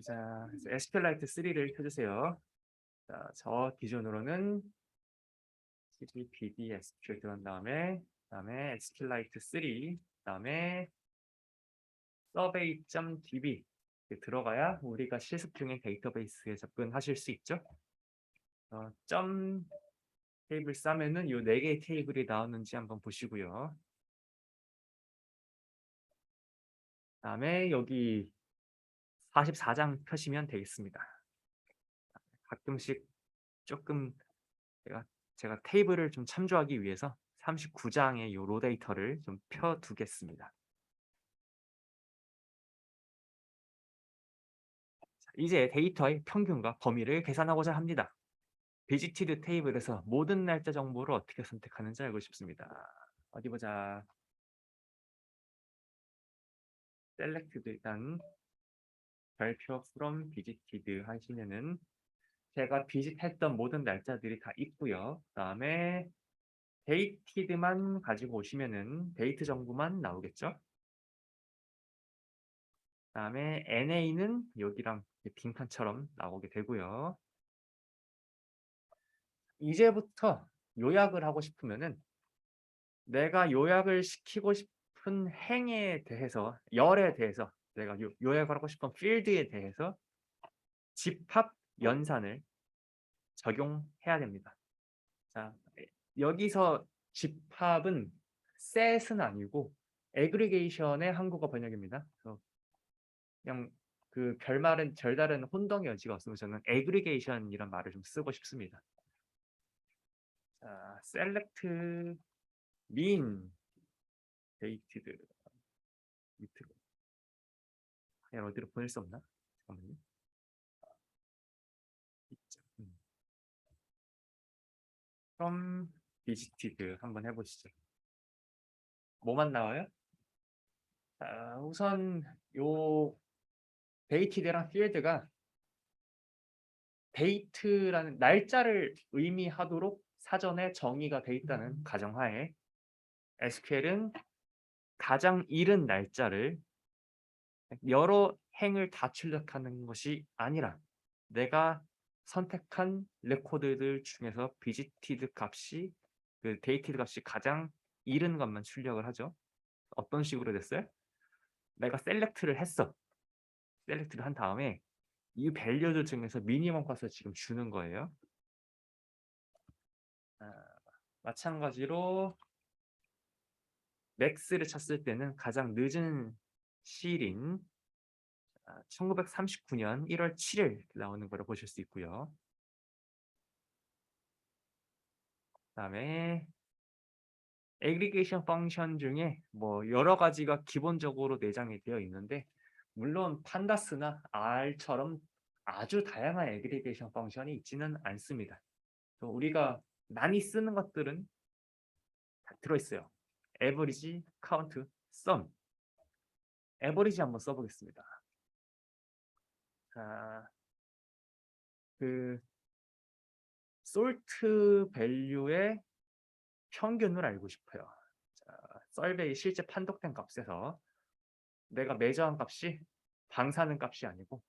자, SQLite 3를 켜주세요. 자, 저 기준으로는 cpd SQL 들어간 다음에 SQLite 3, 다음에 survey.db 들어가야 우리가 실습 중에 데이터베이스에 접근하실 수 있죠. 점 테이블 싸면은 이 4개의 테이블이 나오는지 한번 보시고요. 다음에 여기 44장 펴시면 되겠습니다. 가끔씩 조금 제가 테이블을 좀 참조하기 위해서 39장의 이 로데이터를 좀 펴두겠습니다. 이제 데이터의 평균과 범위를 계산하고자 합니다. 비지티드 테이블에서 모든 날짜 정보를 어떻게 선택하는지 알고 싶습니다. 어디 보자. 셀렉트도 일단 별표 from visited 하시면은 제가 비짓했던 모든 날짜들이 다 있고요. 그다음에 데이티드만 가지고 오시면은 데이트 정보만 나오겠죠. 그다음에 NA는 여기랑 빈칸처럼 나오게 되고요. 이제부터 요약을 하고 싶으면은 내가 요약을 시키고 싶은 행에 대해서, 열에 대해서, 내가 요약을 하고 싶은 필드에 대해서 집합 연산을 적용해야 됩니다. 자, 여기서 집합은 set은 아니고 aggregation의 한국어 번역입니다. 그래서 그냥 그 별다른 혼동의 여지가 없으면 저는 aggregation이란 말을 좀 쓰고 싶습니다. 자, select mean dated 밑으로 그냥 어디로 보낼 수 없나? 잠깐만요. 있죠. from visited 한번 해보시죠. 뭐만 나와요? 자, 우선 요 데이티드랑 필드가 데이트라는 날짜를 의미하도록 사전에 정의가 돼 있다는 가정하에 SQL은 가장 이른 날짜를 여러 행을 다 출력하는 것이 아니라 내가 선택한 레코드들 중에서 비지티드 값이 그 데이티드 값이 가장 이른 것만 출력을 하죠. 어떤 식으로 됐어요? 내가 셀렉트를 했어. 셀렉트를 한 다음에 이 밸류들 중에서 미니멈 값을 지금 주는 거예요. 마찬가지로 맥스를 찾을 때는 가장 늦은 시일인 1939년 1월 7일 나오는 거를 보실 수 있고요. 그다음에 애그리게이션 펑션 중에 뭐 여러 가지가 기본적으로 내장이 되어 있는데 물론 판다스나 R처럼 아주 다양한 애그리게이션 펑션이 있지는 않습니다. 우리가 많이 쓰는 것들은 다 들어있어요. average, count, sum. average 한번 써보겠습니다. 자, 그 salt value의 평균을 알고 싶어요. 자, 썰베이 실제 판독된 값에서 내가 매저한 값이 방사능 값이 아니고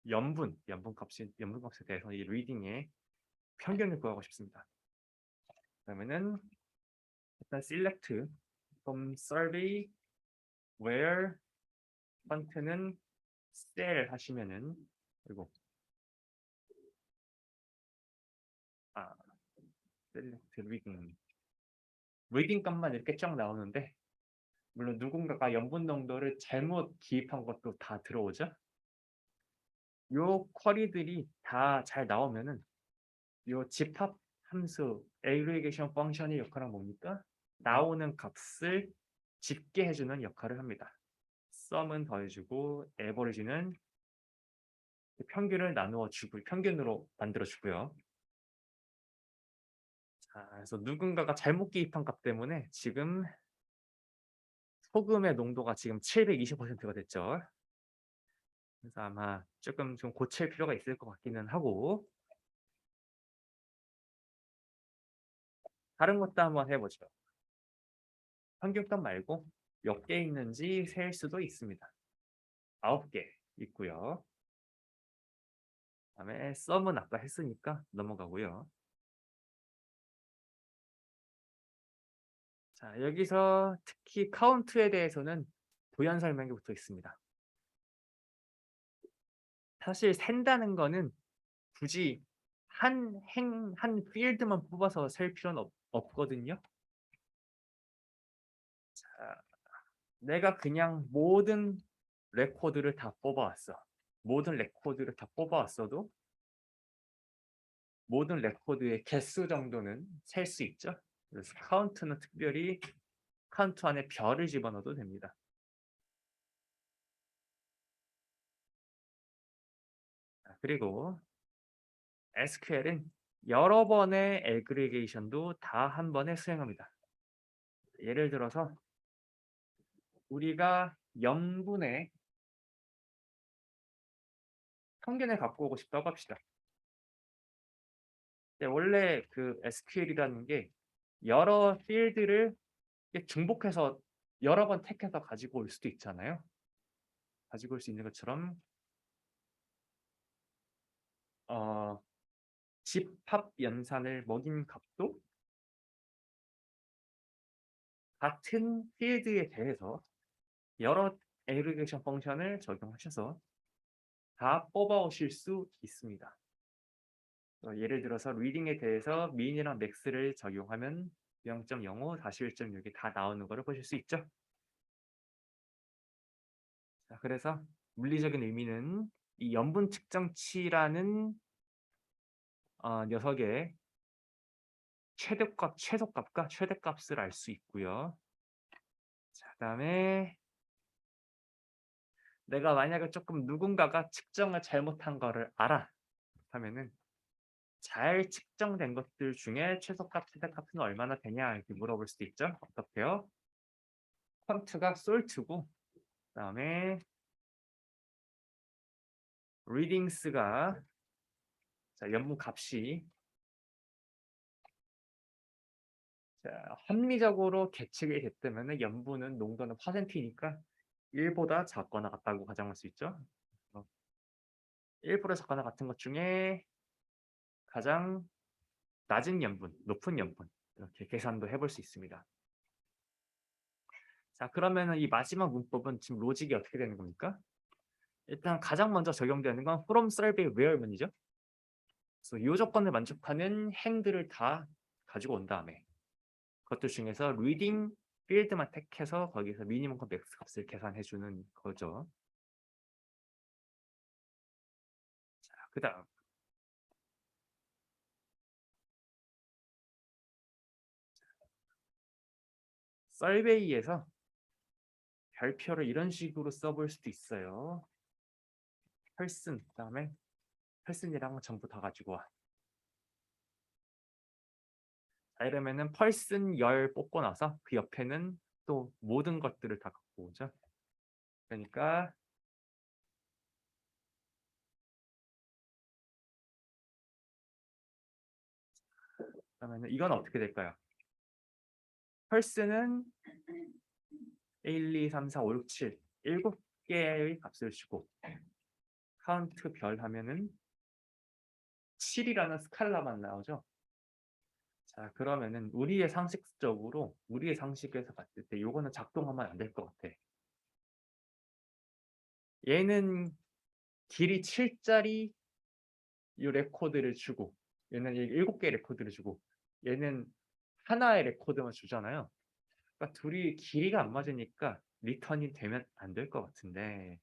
연분 값에 대해서 이 리딩의 평균을 구하고 싶습니다. 그러면은 일단 select from survey where 펀트는 cell 하시면은 그리고 select 리딩 값만 이렇게 쫙 나오는데 물론 누군가가 염분 농도를 잘못 기입한 것도 다 들어오죠. 요 쿼리들이 다 잘 나오면은 요 집합 함수 aggregation 펑션의 역할은 뭡니까? 나오는 값을 집계해주는 역할을 합니다. sum은 더해주고 average는 평균을 나누어 주고 평균으로 만들어 주고요. 자, 그래서 누군가가 잘못 기입한 값 때문에 지금 소금의 농도가 지금 720%가 됐죠. 그래서 아마 조금 좀 고칠 필요가 있을 것 같기는 하고 다른 것도 한번 해보죠. 평균값 말고 몇 개 있는지 셀 수도 있습니다. 9개 있고요. 그다음에 sum은 아까 했으니까 넘어가고요. 자, 여기서 특히 count에 대해서는 도형 설명이 붙어 있습니다. 사실 센다는 거는 굳이 한 필드만 뽑아서 셀 필요는 없거든요. 자, 내가 그냥 모든 레코드를 다 뽑아왔어. 모든 레코드를 다 뽑아왔어도 모든 레코드의 개수 정도는 셀 수 있죠. 그래서 카운트는 특별히 카운트 안에 별을 집어넣어도 됩니다. 그리고 SQL은 여러 번의 애그리게이션도 다 한 번에 수행합니다. 예를 들어서 우리가 0분의 평균을 갖고 오고 싶다고 합시다. 원래 그 SQL이라는 게 여러 필드를 중복해서 여러 번 택해서 가지고 올 수도 있잖아요. 가지고 올 수 있는 것처럼 어, 집합 연산을 먹인 값도 같은 필드에 대해서 여러 애그리게이션 펑션을 적용하셔서 다 뽑아오실 수 있습니다. 예를 들어서 리딩에 대해서 min이랑 max를 적용하면 0.05, 41.6이 다 나오는 것을 보실 수 있죠. 자, 그래서 물리적인 의미는 이 염분 측정치라는 녀석의 최대값, 최소값과 최대값을 알 수 있고요. 자, 그다음에 내가 만약에 조금 누군가가 측정을 잘못한 거를 알아 하면은 잘 측정된 것들 중에 최소값, 최대값은 얼마나 되냐 이렇게 물어볼 수도 있죠. 어떻게요? 퀀트가 솔트고 그다음에 리딩스가 자, 염분 값이 자, 합리적으로 계측이 됐다면 염분은 농도는 퍼센트니까 1보다 작거나 같다고 가정할 수 있죠. 1보다 작거나 같은 것 중에 가장 낮은 염분, 높은 염분 이렇게 계산도 해볼 수 있습니다. 자, 그러면 이 마지막 문법은 지금 로직이 어떻게 되는 겁니까? 일단 가장 먼저 적용되는 건 from survey where문이죠. 그래서 이 조건을 만족하는 행들을 다 가지고 온 다음에 그것들 중에서 reading 필드만 택해서 거기서 미니멈과 맥스 값을 계산해 주는 거죠. 자, 그다음 서베이에서 별표를 이런 식으로 써볼 수도 있어요. person 그다음에 person이랑 전부 다 가지고 와. 자, 이러면은 person 열 뽑고 나서 그 옆에는 또 모든 것들을 다 갖고 오죠. 그러니까 그러면 이건 어떻게 될까요? person은 1, 2, 3, 4, 5, 6, 7 7개의 값을 주고 카운트 별 하면은 7이라는 스칼라만 나오죠. 자, 그러면은 우리의 상식적으로 우리의 상식에서 봤을 때 요거는 작동하면 안 될 것 같아. 얘는 길이 7짜리 이 레코드를 주고 얘는 7개의 레코드를 주고 얘는 하나의 레코드만 주잖아요. 그러니까 둘이 길이가 안 맞으니까 리턴이 되면 안 될 것 같은데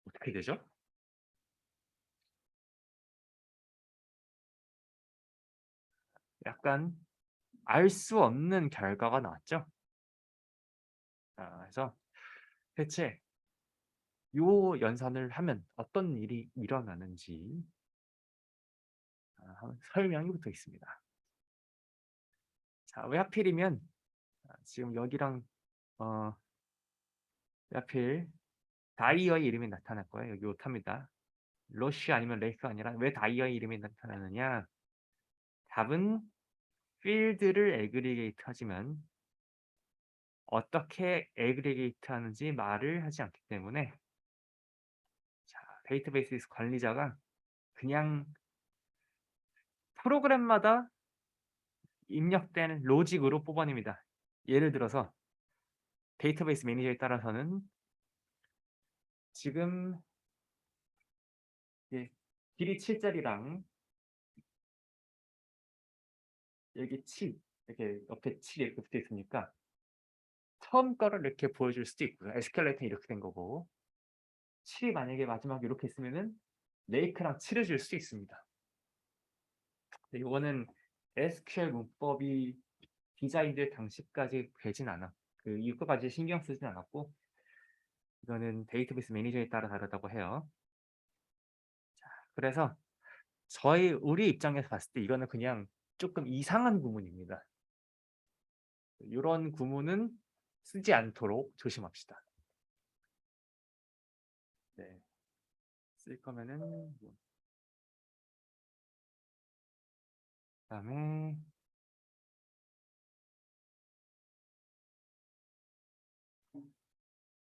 어떻게 되죠? 약간 알 수 없는 결과가 나왔죠. 그래서 대체 요 연산을 하면 어떤 일이 일어나는지 설명이 붙어 있습니다. 자, 왜 하필이면 지금 여기랑 어, 왜 하필 다이어의 이름이 나타날 거예요. 여기 오타입니다. 러쉬 아니면 레이스가 아니라 왜 다이어의 이름이 나타나느냐? 답은 필드를 애그리게이트 하지만 어떻게 애그리게이트 하는지 말을 하지 않기 때문에 자, 데이터베이스 관리자가 그냥 프로그램마다 입력된 로직으로 뽑아냅니다. 예를 들어서 데이터베이스 매니저에 따라서는 지금 예, 길이 7자리랑 여기 7 이렇게 옆에 7 이렇게 붙어 있으니까 처음 거를 이렇게 보여줄 수도 있고요. 에스컬레이터는 이렇게 된 거고 7이 만약에 마지막에 이렇게 있으면은 레이크랑 7을 줄 수 있습니다. 이거는 SQL 문법이 디자인될 당시까지 되진 않아. 그 이거까지 신경 쓰진 않았고 이거는 데이터베이스 매니저에 따라 다르다고 해요. 자, 그래서 우리 입장에서 봤을 때 이거는 그냥 조금 이상한 구문입니다. 이런 구문은 쓰지 않도록 조심합시다. 네. 쓸 거면은 그다음에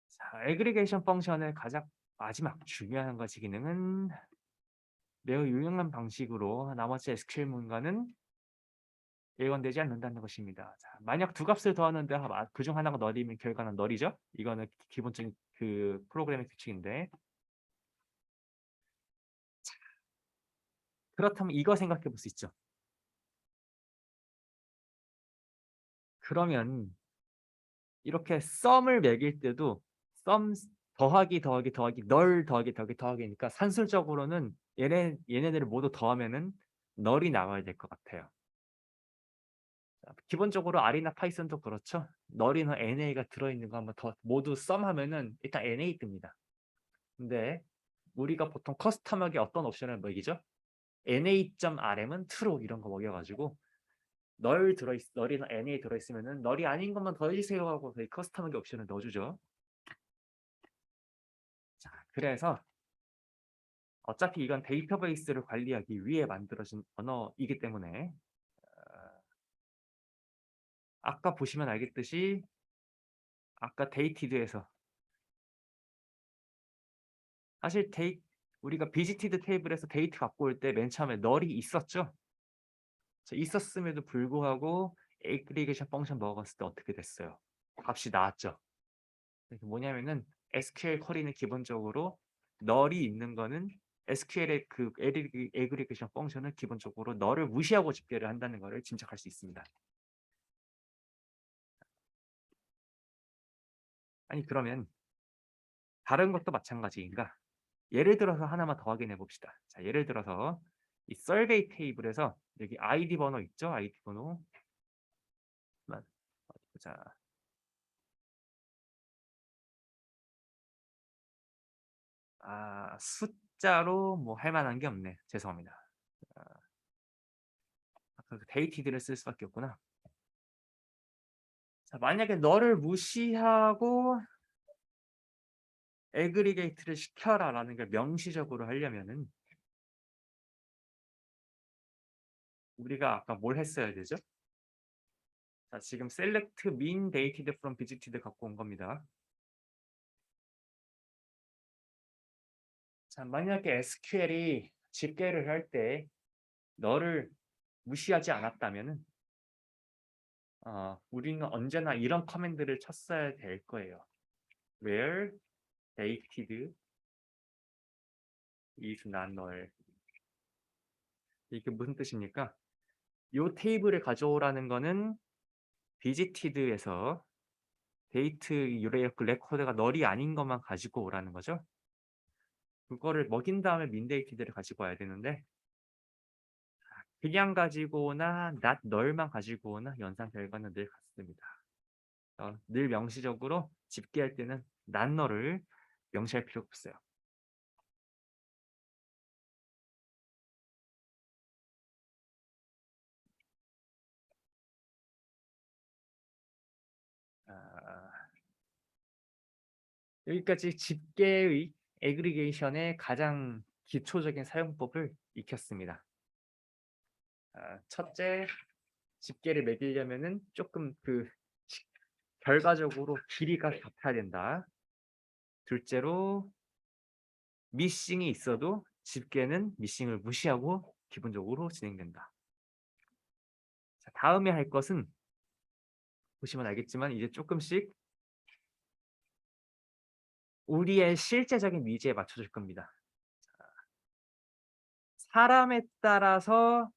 자, 애그리게이션 펑션의 가장 마지막 중요한 가지 기능은 매우 유용한 방식으로 나머지 SQL문과는 일관되지 않는다는 것입니다. 자, 만약 두 값을 더하는데 그중 하나가 널이면 결과는 널이죠. 이거는 기본적인 그 프로그래밍 규칙인데 그렇다면 이거 생각해 볼 수 있죠. 그러면 이렇게 썸을 매길 때도 썸 더하기 널 더하기니까 산술적으로는 얘네들을 모두 더하면은 널이 나와야 될 것 같아요. 자, 기본적으로 R이나 파이썬도 그렇죠. 널이나 NA가 들어있는 거 한번 더 모두 썸하면은 일단 NA 뜹니다. 근데 우리가 보통 커스텀하게 어떤 옵션을 먹이죠? NA.RM은 true 이런 거 먹여가지고 널이나 NA 들어있으면은 널이 아닌 것만 더해주세요 하고 저희 커스텀하게 옵션을 넣어주죠. 자, 그래서 어차피 이건 데이터베이스를 관리하기 위해 만들어진 언어이기 때문에 아까 보시면 알겠듯이 아까 데이티드에서 사실 우리가 비지티드 테이블에서 데이트 갖고 올 때 맨 처음에 널이 있었죠. 있었음에도 불구하고 애그리게이션 펑션 먹었을 때 어떻게 됐어요? 값이 나왔죠. 이게 뭐냐면은 SQL 쿼리는 기본적으로 널이 있는 거는 SQL의 그 애그리게이션 펑션은 기본적으로 널을 무시하고 집계를 한다는 것을 짐작할 수 있습니다. 아니 그러면 다른 것도 마찬가지인가? 예를 들어서 하나만 더 확인해 봅시다. 자, 예를 들어서 이 서베이 테이블에서 여기 아이디 번호 있죠? 아이디 번호. 어디 보자. 숫자로 뭐 할 만한 게 없네. 죄송합니다. 아, 아까 그 데이티드를 쓸 수밖에 없구나. 자, 만약에 너를 무시하고 애그리게이트를 시켜라라는 걸 명시적으로 하려면은 우리가 아까 뭘 했어야 되죠? 자, 지금 select min dated from visited 갖고 온 겁니다. 자, 만약에 SQL이 집계를 할 때 너를 무시하지 않았다면은 우리는 언제나 이런 커맨드를 쳤어야 될 거예요. where dated is not null. 이게 무슨 뜻입니까? 이 테이블을 가져오라는 거는 visited에서 데이트 유레이크 레코드가 널이 아닌 것만 가지고 오라는 거죠. 그거를 먹인 다음에 민데이티드를 가지고 와야 되는데 그냥 가지고 오나 not 널만 가지고 오나 연산 결과는 늘 같습니다. 늘 명시적으로 집계할 때는 not 널을 명시할 필요가 없어요. 아, 여기까지 집계의 애그리게이션의 가장 기초적인 사용법을 익혔습니다. 첫째, 집계를 매기려면은 조금 결과적으로 길이가 같아야 된다. 둘째로 미싱이 있어도 집계는 미싱을 무시하고 기본적으로 진행된다. 자, 다음에 할 것은 보시면 알겠지만 이제 조금씩 우리의 실제적인 니즈에 맞춰줄 겁니다. 사람에 따라서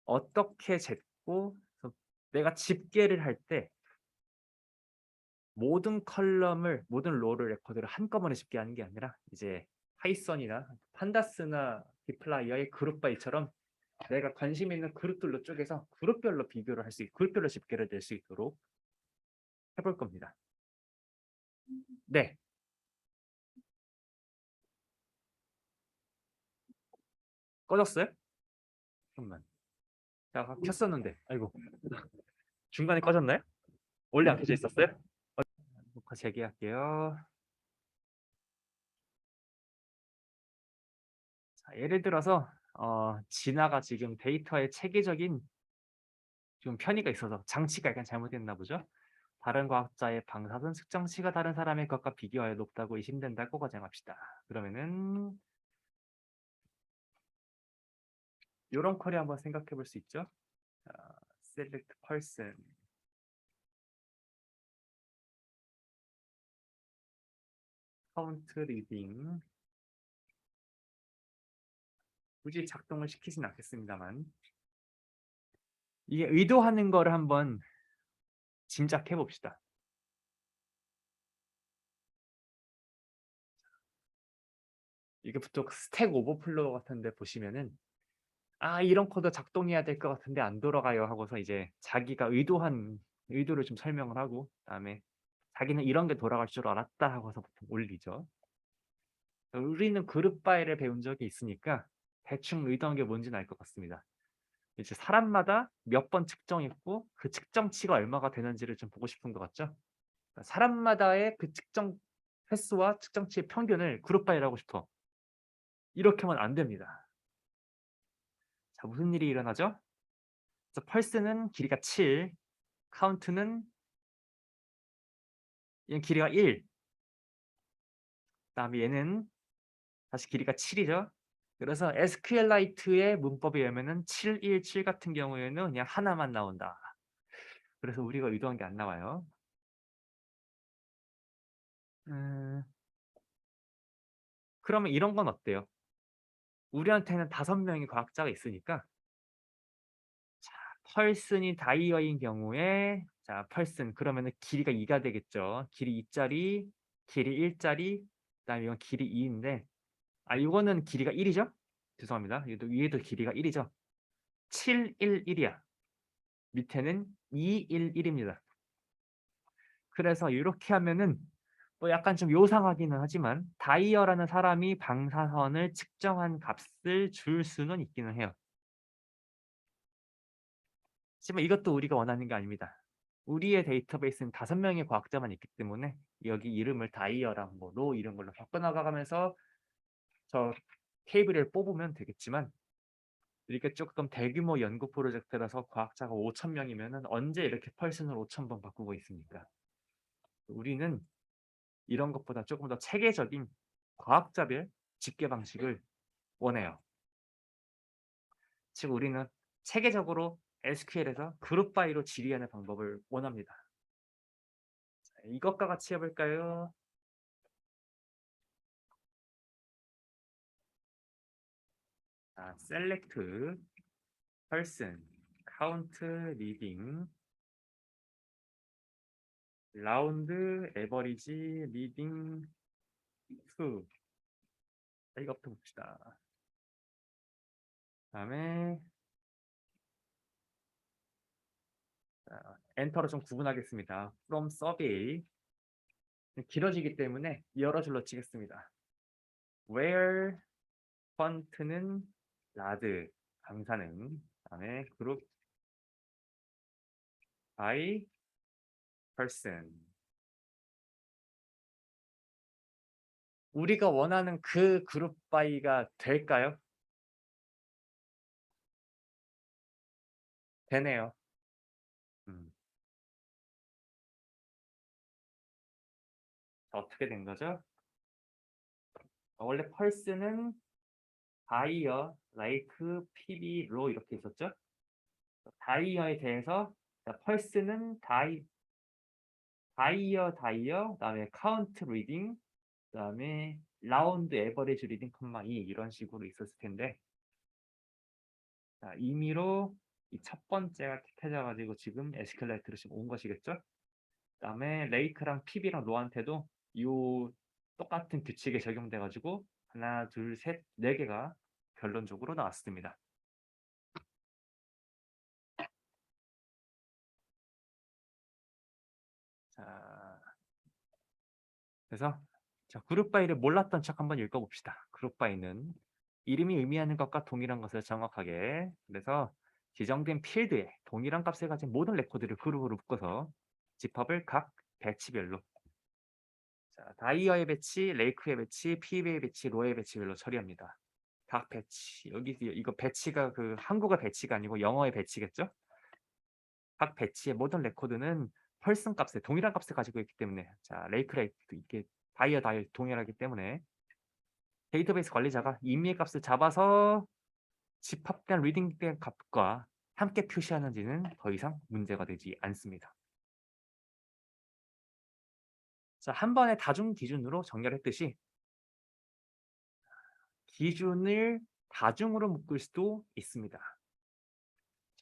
어떻게 쟀고 내가 집계를 할 때 모든 컬럼을 모든 로를 레코드를 한꺼번에 집계하는 게 아니라 이제 파이썬이나 판다스나 디플라이어의 그룹 바이처럼 내가 관심 있는 그룹들로 쪼개서 그룹별로 비교를 할 수 있고 그룹별로 집계를 낼 수 있도록 해볼 겁니다. 네. 꺼졌어요? 잠깐만. 자, 켰었는데. 아이고. 중간에 꺼졌나요? 원래 안 켜져 있었어요? 녹화 재개할게요. 자, 예를 들어서 진아가 지금 데이터에 체계적인 좀 편의가 있어서 장치가 약간 잘못됐나 보죠. 다른 과학자의 방사선 측정치가 다른 사람의 것과 비교하여 높다고 의심된다고 가정합시다. 그러면은 이런 쿼리 한번 생각해 볼 수 있죠. 자, select person, count reading. 굳이 작동을 시키진 않겠습니다만 이게 의도하는 거를 한번 짐작해 봅시다. 이게 보통 스택 오버플로우 같은데 보시면은 이런 코드 작동해야 될 것 같은데 안 돌아가요 하고서 이제 자기가 의도한 의도를 좀 설명을 하고 그다음에 자기는 이런 게 돌아갈 줄 알았다 하고서 보통 올리죠. 우리는 그룹 파일을 배운 적이 있으니까 대충 의도한 게 뭔지는 알 것 같습니다. 이제 사람마다 몇 번 측정했고 그 측정치가 얼마가 되는지를 좀 보고 싶은 것 같죠? 그러니까 사람마다의 그 측정 횟수와 측정치의 평균을 그룹 파일 하고 싶어. 이렇게 하면 안 됩니다. 자, 무슨 일이 일어나죠? 그래서 펄스는 길이가 7, 카운트는 얘는 길이가 1, 그다음에 얘는 다시 길이가 7이죠. 그래서 SQLite의 문법에 의하면은 717 같은 경우에는 그냥 하나만 나온다. 그래서 우리가 의도한 게 안 나와요. 그러면 이런 건 어때요? 우리한테는 5명의 과학자가 있으니까 자, 펄슨이 다이어인 경우에 자, 펄슨 그러면은 길이가 2가 되겠죠. 길이 2짜리, 길이 1짜리, 그다음에 이건 길이 2인데 이거는 길이가 1이죠? 죄송합니다. 위에도 길이가 1이죠. 711이야. 밑에는 211입니다. 그래서 이렇게 하면은 뭐 약간 좀 요상하기는 하지만 다이어라는 사람이 방사선을 측정한 값을 줄 수는 있기는 해요. 하지만 이것도 우리가 원하는 게 아닙니다. 우리의 데이터베이스는 5명의 과학자만 있기 때문에 여기 이름을 다이어랑 로 이런 걸로 바꿔나가면서 저 테이블을 뽑으면 되겠지만 이렇게 조금 대규모 연구 프로젝트라서 과학자가 5,000명이면 언제 이렇게 펄슨을 5,000번 바꾸고 있습니까? 우리는 이런 것보다 조금 더 체계적인 과학자별 집계 방식을 원해요. 즉 우리는 체계적으로 SQL에서 그룹 바이로 질의하는 방법을 원합니다. 자, 이것과 같이 해볼까요? 자, select person, count reading, round average reading to. 자, 이것부터 봅시다. 다음에 엔터로 좀 구분하겠습니다. from survey 길어지기 때문에 여러 줄로 치겠습니다. where 펀트는 라드 강사는 다음에 그룹 by person 우리가 원하는 그 그룹 바이가 될까요? 되네요. 자, 어떻게 된 거죠? 원래 펄스는 다이어, 라이크, PB, 로 이렇게 있었죠. 다이어에 대해서 펄스는 다이어, 그다음에 카운트 리딩, 그다음에 라운드 에버리지 리딩 컴마 2 이런 식으로 있었을 텐데 자, 임의로 이 첫 번째가 택해져 가지고 지금 에스컬레이트로 지금 온 것이겠죠. 그다음에 레이크랑 PB랑 로한테도 이 똑같은 규칙이 적용돼 가지고 하나, 둘, 셋, 네 개가 결론적으로 나왔습니다. 자, 그래서 자, 그룹 바이를 몰랐던 척 한번 읽어봅시다. 그룹 바이는 이름이 의미하는 것과 동일한 것을 정확하게 그래서 지정된 필드에 동일한 값을 가진 모든 레코드를 그룹으로 묶어서 집합을 각 배치별로 자, 다이어의 배치, 레이크의 배치, PB의 배치, 로의 배치별로 처리합니다. 각 배치 여기 이거 배치가 그 한국어 배치가 아니고 영어의 배치겠죠? 각 배치의 모든 레코드는 펄슨 값에 동일한 값을 가지고 있기 때문에 자 레이크 이게 다이어 동일하기 때문에 데이터베이스 관리자가 임의의 값을 잡아서 집합된 리딩된 값과 함께 표시하는지는 더 이상 문제가 되지 않습니다. 자, 한 번에 다중 기준으로 정렬했듯이 기준을 다중으로 묶을 수도 있습니다.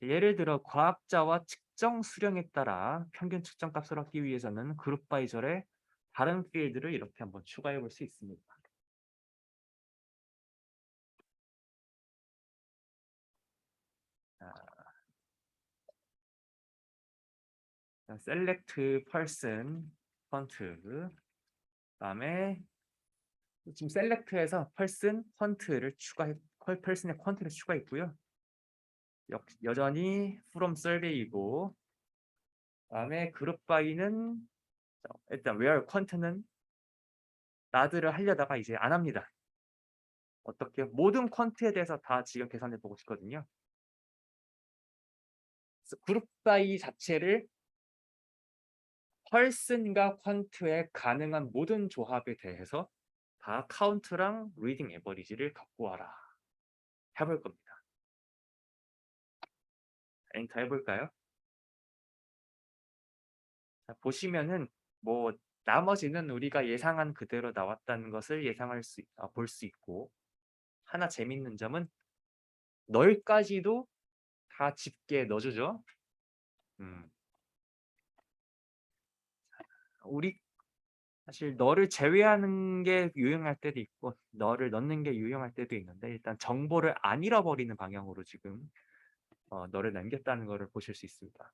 예를 들어 과학자와 측정 수령에 따라 평균 측정 값을 얻기 위해서는 그룹 바이 절에 다른 필드를 이렇게 한번 추가해 볼 수 있습니다. 자, select person font 그다음에 지금 select에서 person font를 person의 폰트를 추가했고요. 여전히 from survey이고 그다음에 그룹 바이는 일단 where 퀀트는 나드를 하려다가 이제 안 합니다. 어떻게 모든 퀀트에 대해서 다 지금 계산해 보고 싶거든요. 그룹 바이 자체를 펄슨과 퀀트의 가능한 모든 조합에 대해서 다 카운트랑 리딩 에버리지를 갖고 와라. 해볼 겁니다. 엔터 해볼까요? 자, 보시면은 뭐 나머지는 우리가 예상한 그대로 나왔다는 것을 볼 수 있고 하나 재밌는 점은 널까지도 다 집게에 넣어주죠. 우리 사실 너를 제외하는 게 유용할 때도 있고 너를 넣는 게 유용할 때도 있는데 일단 정보를 안 잃어버리는 방향으로 지금 너를 남겼다는 것을 보실 수 있습니다.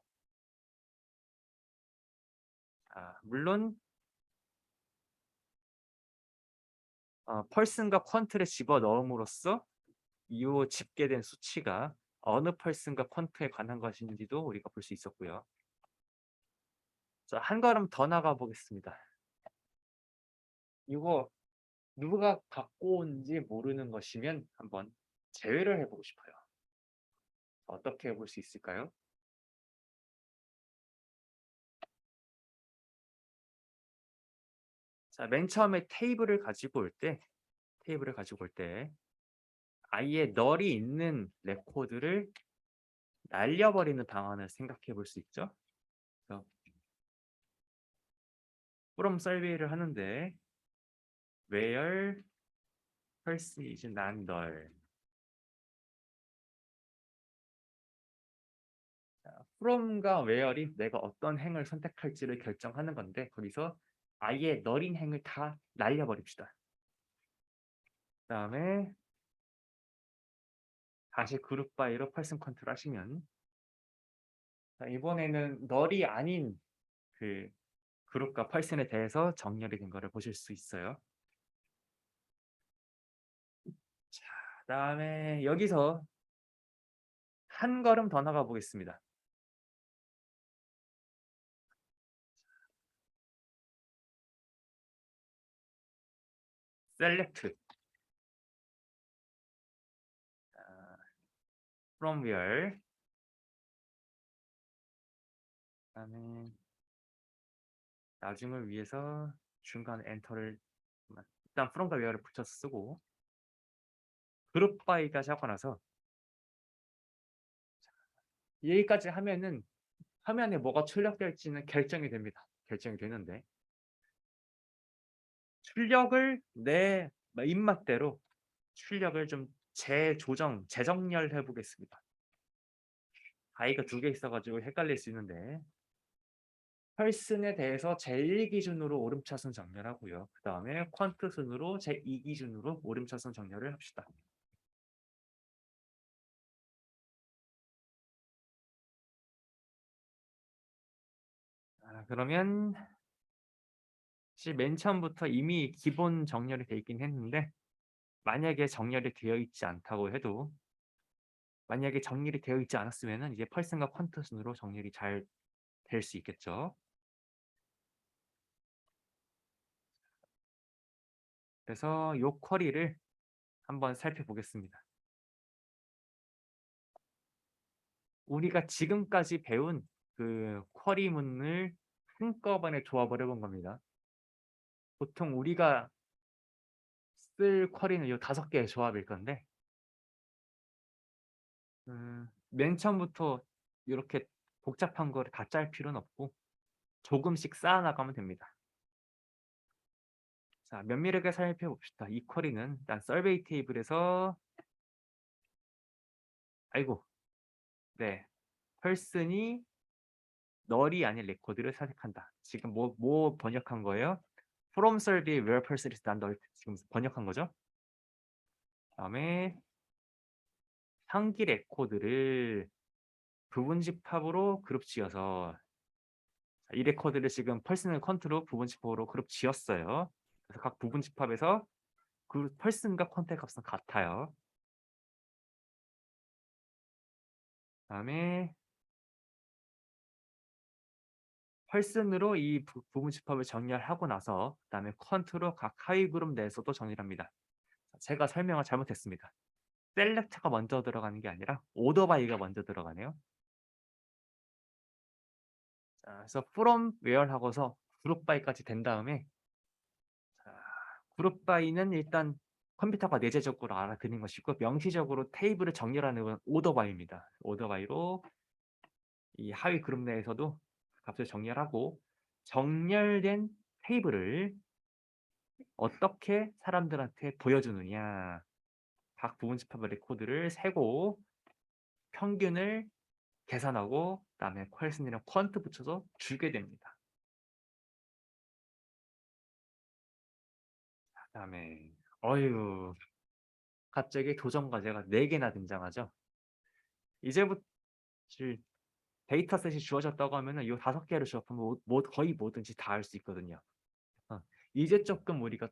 물론 펄슨과 퀀트를 집어넣음으로써 이 집계된 수치가 어느 펄슨과 퀀트에 관한 것인지도 우리가 볼 수 있었고요. 자, 한 걸음 더 나가 보겠습니다. 이거 누가 갖고 온지 모르는 것이면 한번 제외를 해보고 싶어요. 어떻게 해볼 수 있을까요? 자, 맨 처음에 테이블을 가지고 올 때 아예 널이 있는 레코드를 날려버리는 방안을 생각해 볼 수 있죠. 그래서 from survey를 하는데 where person is not null. from과 where이 내가 어떤 행을 선택할지를 결정하는 건데 거기서 아예 널인 행을 다 날려버립시다. 그 다음에 다시 그룹 바이로 펄슨 컨트롤 하시면 자, 이번에는 널이 아닌 그 그룹과 펄슨에 대해서 정렬이 된 거를 보실 수 있어요. 자, 그다음에 여기서 한 걸음 더 나가 보겠습니다. select from where 그다음에 나중을 위해서 중간 엔터를 일단 from과 where를 붙여서 쓰고 그룹 by까지 하고 나서 여기까지 하면은 화면에 뭐가 출력될지는 결정이 됩니다. 결정이 되는데 출력을 내 입맛대로 출력을 좀 재조정, 재정렬해 보겠습니다. 바이가 두 개 있어 가지고 헷갈릴 수 있는데 펄슨에 대해서 제1 기준으로 오름차순 정렬하고요. 그다음에 퀀트 순으로 제2 기준으로 오름차순 정렬을 합시다. 그러면 사실 맨 처음부터 이미 기본 정렬이 돼 있긴 했는데 만약에 정렬이 되어 있지 않다고 해도 만약에 정렬이 되어 있지 않았으면은 이제 펄슨과 퀀트 순으로 정렬이 잘 될 수 있겠죠. 그래서 요 쿼리를 한번 살펴보겠습니다. 우리가 지금까지 배운 그 쿼리문을 한꺼번에 조합을 해본 겁니다. 보통 우리가 쓸 쿼리는 요 5개의 조합일 건데 맨 처음부터 이렇게 복잡한 거를 다 짤 필요는 없고 조금씩 쌓아 나가면 됩니다. 자, 면밀하게 살펴봅시다. 이 쿼리는 일단 서베이 테이블에서 아이고 네 펄슨이 널이 아닌 레코드를 선택한다. 지금 뭐 번역한 거예요? From survey where person is not null 지금 번역한 거죠? 다음에 상기 레코드를 부분 집합으로 그룹 지어서 이 레코드를 지금 펄슨을 컨트로 부분 집합으로 그룹 지었어요. 그래서 각 부분 집합에서 그 펄슨과 컨택 값은 같아요. 다음에 펄슨으로 이 부분 집합을 정렬하고 나서 그다음에 컨트로 각 하위 그룹 내에서도 정리합니다. 제가 설명을 잘못했습니다. 셀렉트가 먼저 들어가는 게 아니라 오더 바이가 먼저 들어가네요. 자, 그래서 from where 하고서 그룹 바이까지 된 다음에 자, 그룹 바이는 일단 컴퓨터가 내재적으로 알아듣는 것이고 명시적으로 테이블을 정렬하는 건 오더 바이입니다. 오더 바이로 이 하위 그룹 내에서도 값을 정렬하고 정렬된 테이블을 어떻게 사람들한테 보여주느냐 각 부분 집합의 레코드를 세고 평균을 계산하고 그다음에 퀄슨이랑 퀀트 붙여서 주게 됩니다. 그다음에 어휴 갑자기 도전 과제가 4개나 등장하죠. 이제부터 데이터셋이 주어졌다고 하면은 이 5개를 조합하면 거의 뭐든지 다 할 수 있거든요. 어, 이제 조금 우리가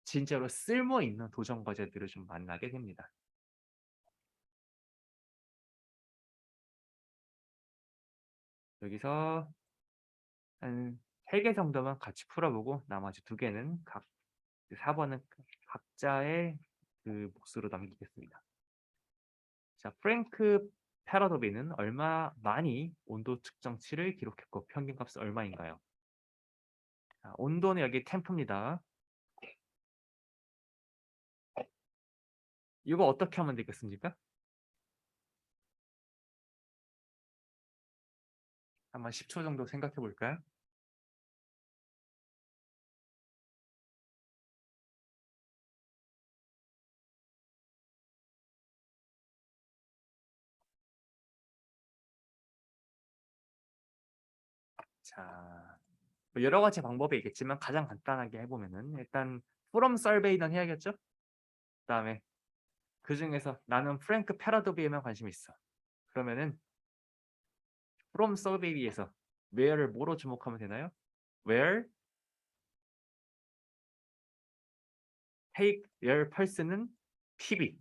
진짜로 쓸모 있는 도전 과제들을 좀 만나게 됩니다. 여기서 한 3개 정도만 같이 풀어보고 나머지 2개는 각 4번은 각자의 그 몫으로 남기겠습니다. 자, 프랭크 패러도비는 얼마 많이 온도 측정치를 기록했고 평균값은 얼마인가요? 자, 온도는 여기 템프입니다. 이거 어떻게 하면 되겠습니까? 한번 10초 정도 생각해 볼까요? 자, 뭐 여러 가지 방법이 있겠지만 가장 간단하게 해보면은 일단 from survey는 해야겠죠? 그다음에 그 중에서 나는 프랭크 패러도비에만 관심이 있어. 그러면은 from survey에서 where를 뭐로 주목하면 되나요? where take where person은 PB.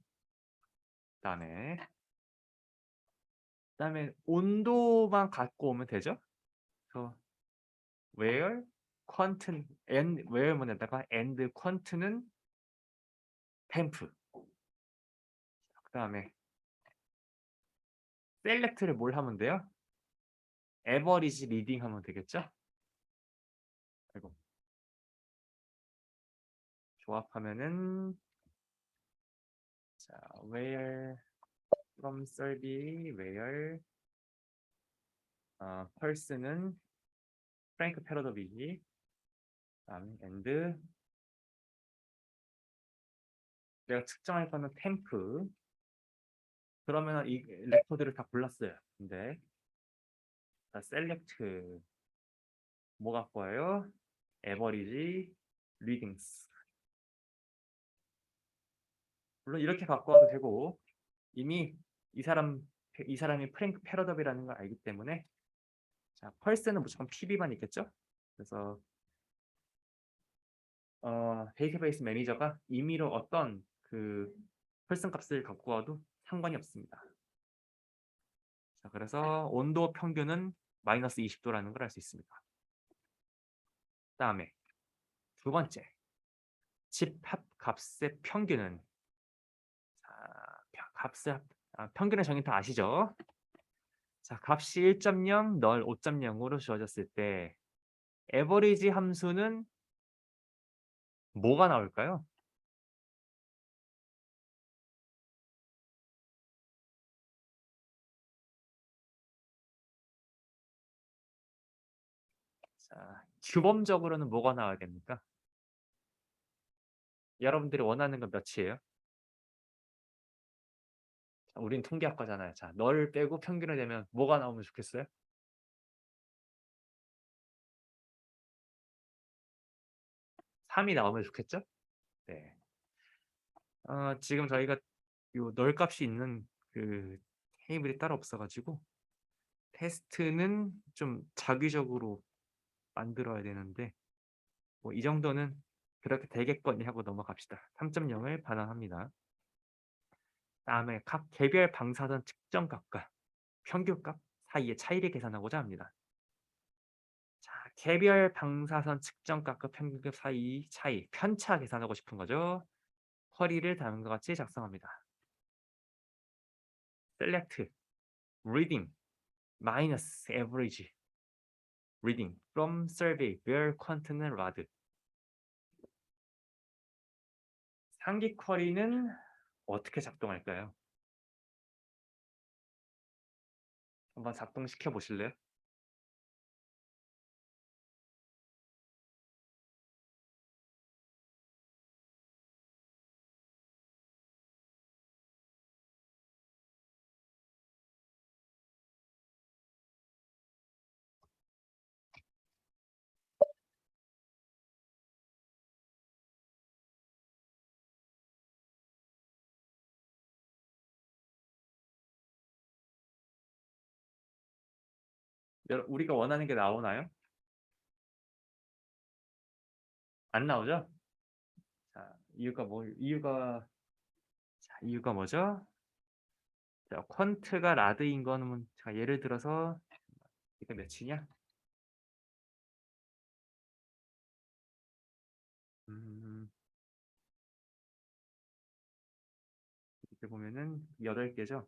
그다음에 온도만 갖고 오면 되죠? 그래서 where quant and where문에다가 and quant는 temp. 그다음에 select를 뭘 하면 돼요? average reading 하면 되겠죠? 아이고. 조합하면은 자, where from survey where person은 프랭크 패러더비 and 내가 측정할 거는 템프. 그러면 이 레코드를 다 골랐어요. 근데 자, 셀렉트 뭐 갖고 와요? 에버리지 리딩스. 물론 이렇게 갖고 와도 되고 이미 이 사람이 프랭크 패러더비라는 걸 알기 때문에 자, 펄스는 무조건 PB만 있겠죠? 그래서 데이터베이스 매니저가 임의로 어떤 그 펄슨 값을 갖고 와도 상관이 없습니다. 자, 그래서 온도 평균은 마이너스 20도라는 걸 알 수 있습니다. 다음에 두 번째, 집합 값의 평균은 평균의 정의 다 아시죠? 자, 값이 1.0, 널 5.0으로 주어졌을 때 에버리지 함수는 뭐가 나올까요? 자, 규범적으로는 뭐가 나와야 됩니까? 여러분들이 원하는 건 몇이에요? 자, 우린 통계학과잖아요. 자, 널 빼고 평균을 내면 뭐가 나오면 좋겠어요? 3이 나오면 좋겠죠? 네. 지금 저희가 요 널 값이 있는 그 테이블이 따로 없어가지고 테스트는 좀 자기적으로 만들어야 되는데 뭐 이 정도는 그렇게 되겠거니 하고 넘어갑시다. 3.0을 반환합니다. 다음에 각 개별 방사선 측정값과 평균값 사이의 차이를 계산하고자 합니다. 자, 개별 방사선 측정값과 평균값 사이 차이 편차 계산하고 싶은 거죠. 쿼리를 다음과 같이 작성합니다. select reading minus average reading from survey where quant는 rad. 상기 쿼리는 어떻게 작동할까요? 한번 작동시켜 보실래요? 우리가 원하는 게 나오나요? 안 나오죠? 자, 이유가 뭐죠? 자, 퀀트가 라드인 거는 자, 예를 들어서 이게 몇이냐? 이렇게 보면은 8개죠.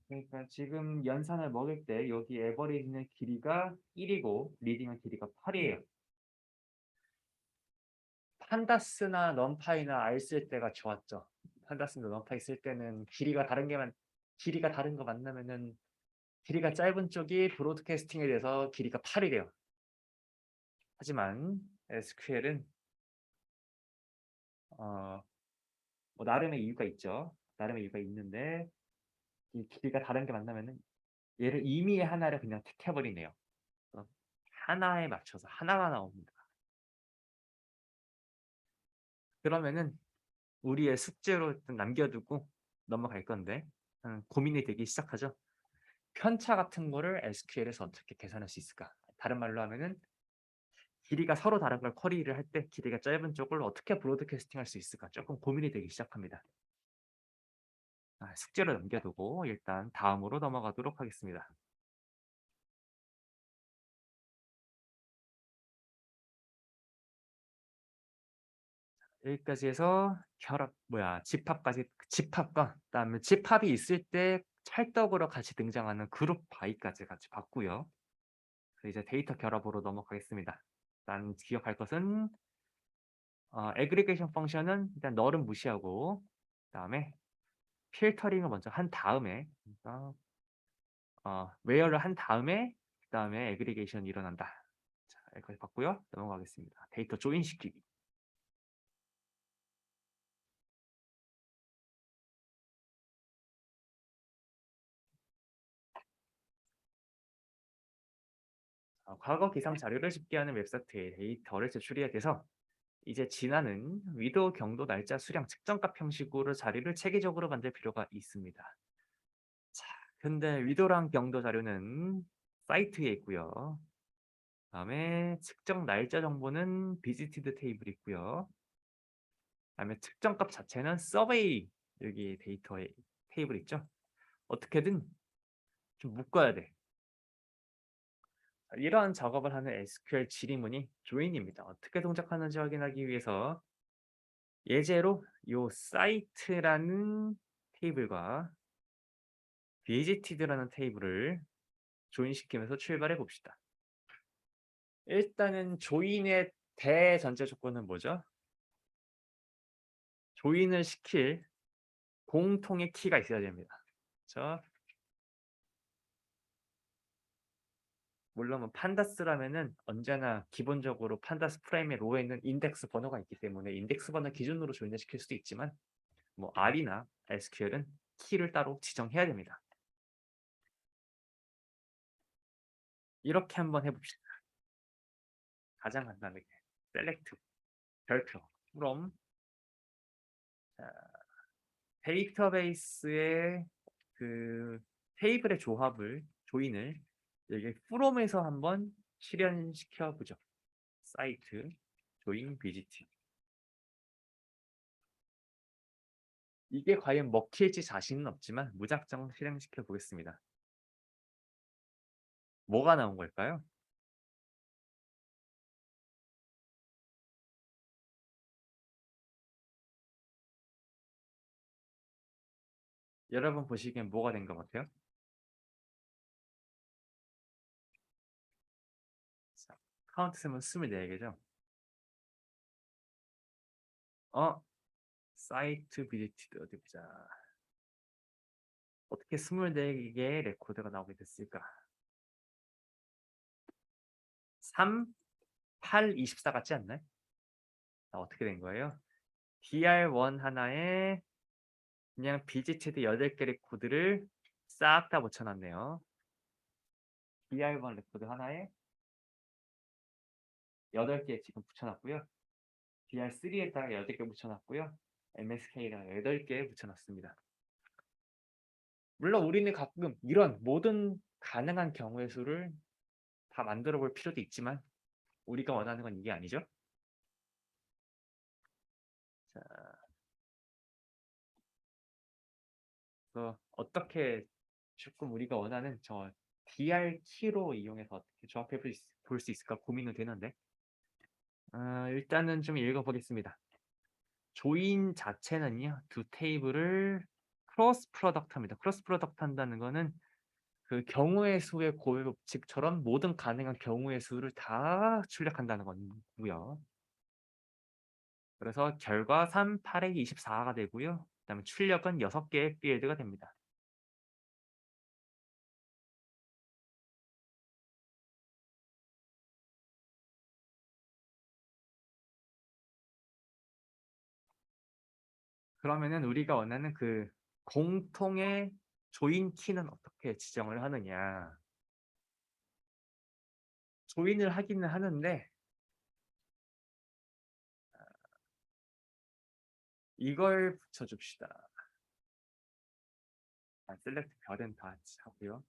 그러니까 지금 연산을 먹을 때 여기 에버리지는 길이가 1이고 리딩은 길이가 8이에요. 판다스나 넘파이나 알 쓸 때가 좋았죠. 판다스나 넘파이 쓸 때는 길이가 다른 거 만나면은 길이가 짧은 쪽이 브로드캐스팅에 대해서 길이가 8이래요. 하지만 SQL은 뭐 나름의 이유가 있죠. 나름의 이유가 있는데 이 길이가 다른 게 만나면은 얘를 임의의 하나를 그냥 택해버리네요. 하나에 맞춰서 하나가 나옵니다. 그러면은 우리의 숙제로 일단 남겨두고 넘어갈 건데 고민이 되기 시작하죠. 편차 같은 거를 SQL에서 어떻게 계산할 수 있을까? 다른 말로 하면은 길이가 서로 다른 걸 쿼리를 할 때 길이가 짧은 쪽을 어떻게 브로드캐스팅 할 수 있을까? 조금 고민이 되기 시작합니다. 숙제로 남겨두고 일단 다음으로 넘어가도록 하겠습니다. 여기까지 해서 집합과 그다음에 집합이 있을 때 찰떡으로 같이 등장하는 그룹 바이까지 같이 봤고요. 이제 데이터 결합으로 넘어가겠습니다. 일단 기억할 것은 애그리게이션 펑션은 일단 널은 무시하고 그다음에 필터링을 먼저 한 다음에 그러니까 where를 한 다음에 그다음에 애그리게이션이 일어난다. 자, 여기까지 봤고요. 넘어가겠습니다. 데이터 조인시키기. 과거 기상 자료를 집계하는 웹사이트에 데이터를 제출해야 돼서 이제 진화는 위도, 경도, 날짜, 수량, 측정값 형식으로 자료를 체계적으로 만들 필요가 있습니다. 자, 근데 위도랑 경도 자료는 사이트에 있고요. 그다음에 측정 날짜 정보는 비지티드 테이블이 있고요. 그다음에 측정값 자체는 서베이 여기 데이터에 테이블 있죠. 어떻게든 좀 묶어야 돼. 이러한 작업을 하는 SQL 지리문이 조인입니다. 어떻게 동작하는지 확인하기 위해서 예제로 이 사이트라는 테이블과 visited라는 테이블을 조인시키면서 출발해 봅시다. 일단은 조인의 대전제 조건은 뭐죠? 조인을 시킬 공통의 키가 있어야 됩니다. 그렇죠? 물론 뭐 판다스라면은 언제나 기본적으로 판다스 프레임의 로에 있는 인덱스 번호가 있기 때문에 인덱스 번호 기준으로 조인을 시킬 수도 있지만 뭐 R이나 SQL은 키를 따로 지정해야 됩니다. 이렇게 한번 해봅시다. 가장 간단하게 select 별표 from 자, 데이터베이스의 그 테이블의 조합을 조인을 여기 from에서 한번 실현시켜 보죠. 사이트 조인 비지트 이게 과연 먹힐지 자신은 없지만 무작정 실행시켜 보겠습니다. 뭐가 나온 걸까요? 여러분 보시기엔 뭐가 된 것 같아요? 자, 카운트 세면 24개죠? 사이트 비지티드 어디 보자. 어떻게 24개의 레코드가 나오게 됐을까? 3, 8, 24 같지 않나요? 어떻게 된 거예요? DR1 하나에 그냥 비지티드 8개 레코드를 싹 다 붙여놨네요. DR1 레코드 하나에 8개 지금 붙여놨고요. DR3에다가 8개 붙여놨고요. MSK에다가 8개 붙여놨습니다. 물론 우리는 가끔 이런 모든 가능한 경우의 수를 다 만들어 볼 필요도 있지만 우리가 원하는 건 이게 아니죠. 자, 그래서 어떻게 조금 우리가 원하는 저 DR 키로 이용해서 어떻게 조합해 볼 수 있을까 고민은 되는데 일단은 좀 읽어보겠습니다. 조인 자체는요 두 테이블을 크로스 프로덕트 합니다. 크로스 프로덕트 한다는 거는 그 경우의 수의 고유 법칙처럼 모든 가능한 경우의 수를 다 출력한다는 거고요. 그래서 결과 3, 8에 24가 되고요. 그다음에 출력은 6개의 필드가 됩니다. 그러면은 우리가 원하는 그 공통의 조인 키는 어떻게 지정을 하느냐. 조인을 하기는 하는데 이걸 붙여줍시다. 셀렉트 별은 다 하고요.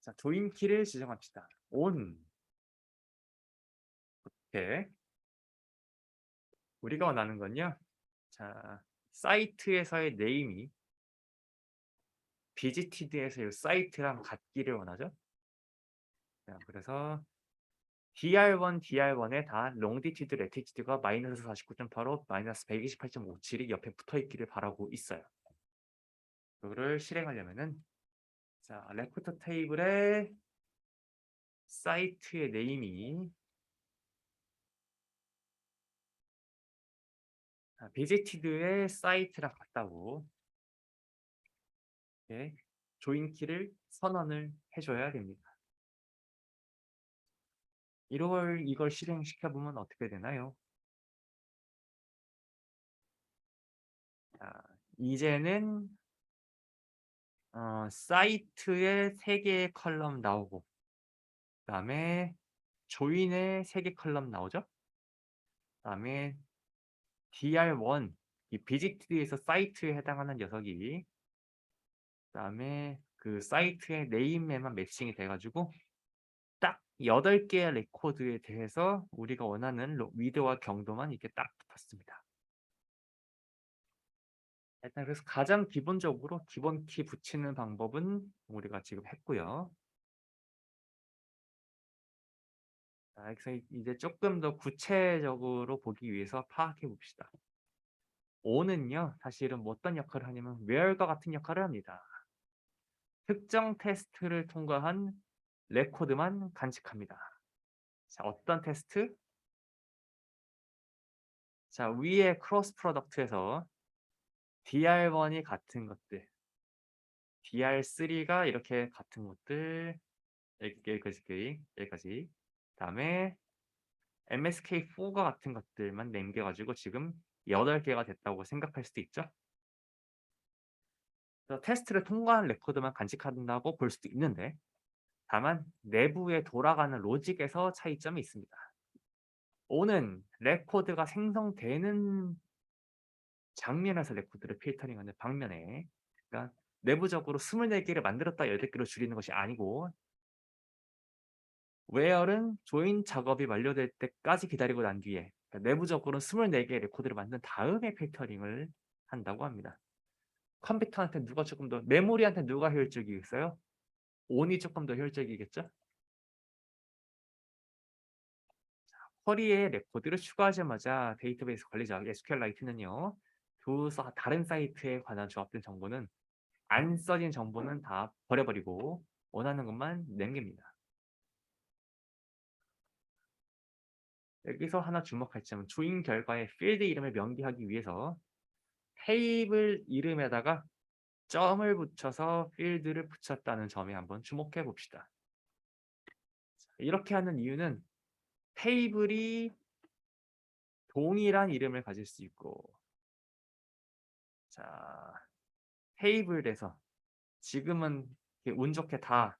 자, 조인 키를 지정합시다. on. 이렇게 우리가 원하는 건요. 자, 사이트에서의 네임이 비지티드에서의 사이트랑 같기를 원하죠. 자, 그래서 DR1, DR1에 다 롱디티드, 레티티드가 마이너스 49.85, 마이너스 128.57이 옆에 붙어 있기를 바라고 있어요. 이거를 실행하려면은 자, 레프트 테이블에 사이트의 네임이 visited의 사이트랑 같다고 이렇게 조인 키를 선언을 해줘야 됩니다. 이걸 실행시켜 보면 어떻게 되나요? 자, 이제는 사이트에 3개의 컬럼 나오고 그다음에 조인에 3개 컬럼 나오죠. 그다음에 dr1 이 visited에서 사이트에 해당하는 녀석이 그다음에 그 사이트의 네임에만 매칭이 돼 가지고 딱 8개의 레코드에 대해서 우리가 원하는 위드와 경도만 이렇게 딱 붙었습니다. 일단 그래서 가장 기본적으로 기본 키 붙이는 방법은 우리가 지금 했고요. 자, 그래서 이제 조금 더 구체적으로 보기 위해서 파악해 봅시다. O는요, 사실은 뭐 어떤 역할을 하냐면 where과 같은 역할을 합니다. 특정 테스트를 통과한 레코드만 간직합니다. 자, 어떤 테스트? 자, 위에 크로스 프로덕트에서 dr1이 같은 것들, dr3가 이렇게 같은 것들, 여기까지. 그다음에 MSK4가 같은 것들만 남겨가지고 지금 8개가 됐다고 생각할 수도 있죠. 그래서 테스트를 통과한 레코드만 간직한다고 볼 수도 있는데 다만 내부에 돌아가는 로직에서 차이점이 있습니다. O는 레코드가 생성되는 장면에서 레코드를 필터링하는 방면에 그러니까 내부적으로 24개를 만들었다 8개로 줄이는 것이 아니고 where은 조인 작업이 완료될 때까지 기다리고 난 뒤에 그러니까 내부적으로는 24개의 레코드를 만든 다음에 필터링을 한다고 합니다. 컴퓨터한테 누가 조금 더 메모리한테 누가 효율적이겠어요? 온이 조금 더 효율적이겠죠? 쿼리에 레코드를 추가하자마자 데이터베이스 관리자 SQLite는요. 다른 사이트에 관한 조합된 정보는 안 써진 정보는 다 버려버리고 원하는 것만 남깁니다. 여기서 하나 주목할 점은 조인 결과의 필드 이름을 명기하기 위해서 테이블 이름에다가 점을 붙여서 필드를 붙였다는 점에 한번 주목해 봅시다. 이렇게 하는 이유는 테이블이 동일한 이름을 가질 수 있고 자 테이블에서 지금은 운 좋게 다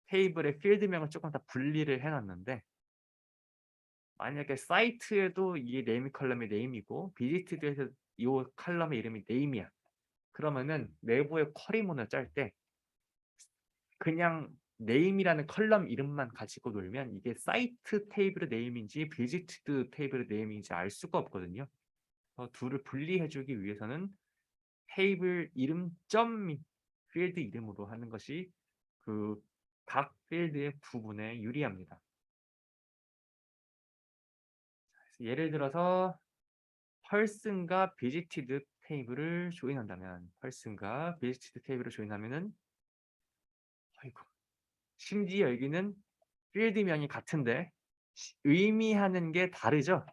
테이블의 필드명을 조금 다 분리를 해놨는데 만약에 사이트에도 이 네임 컬럼의 네임이고 비지트드에서 이 컬럼의 이름이 네임이야. 그러면은 내부의 쿼리문을 짤 때 그냥 네임이라는 컬럼 이름만 가지고 놀면 이게 사이트 테이블의 네임인지 비지트드 테이블의 네임인지 알 수가 없거든요. 둘을 분리해주기 위해서는 테이블 이름 점 필드 이름으로 하는 것이 그 각 필드의 구분에 유리합니다. 예를 들어서 펄슨과 비지티드 테이블을 조인한다면 펄슨과 비지티드 테이블을 조인하면은 아이고 심지어 여기는 필드명이 같은데 의미하는 게 다르죠.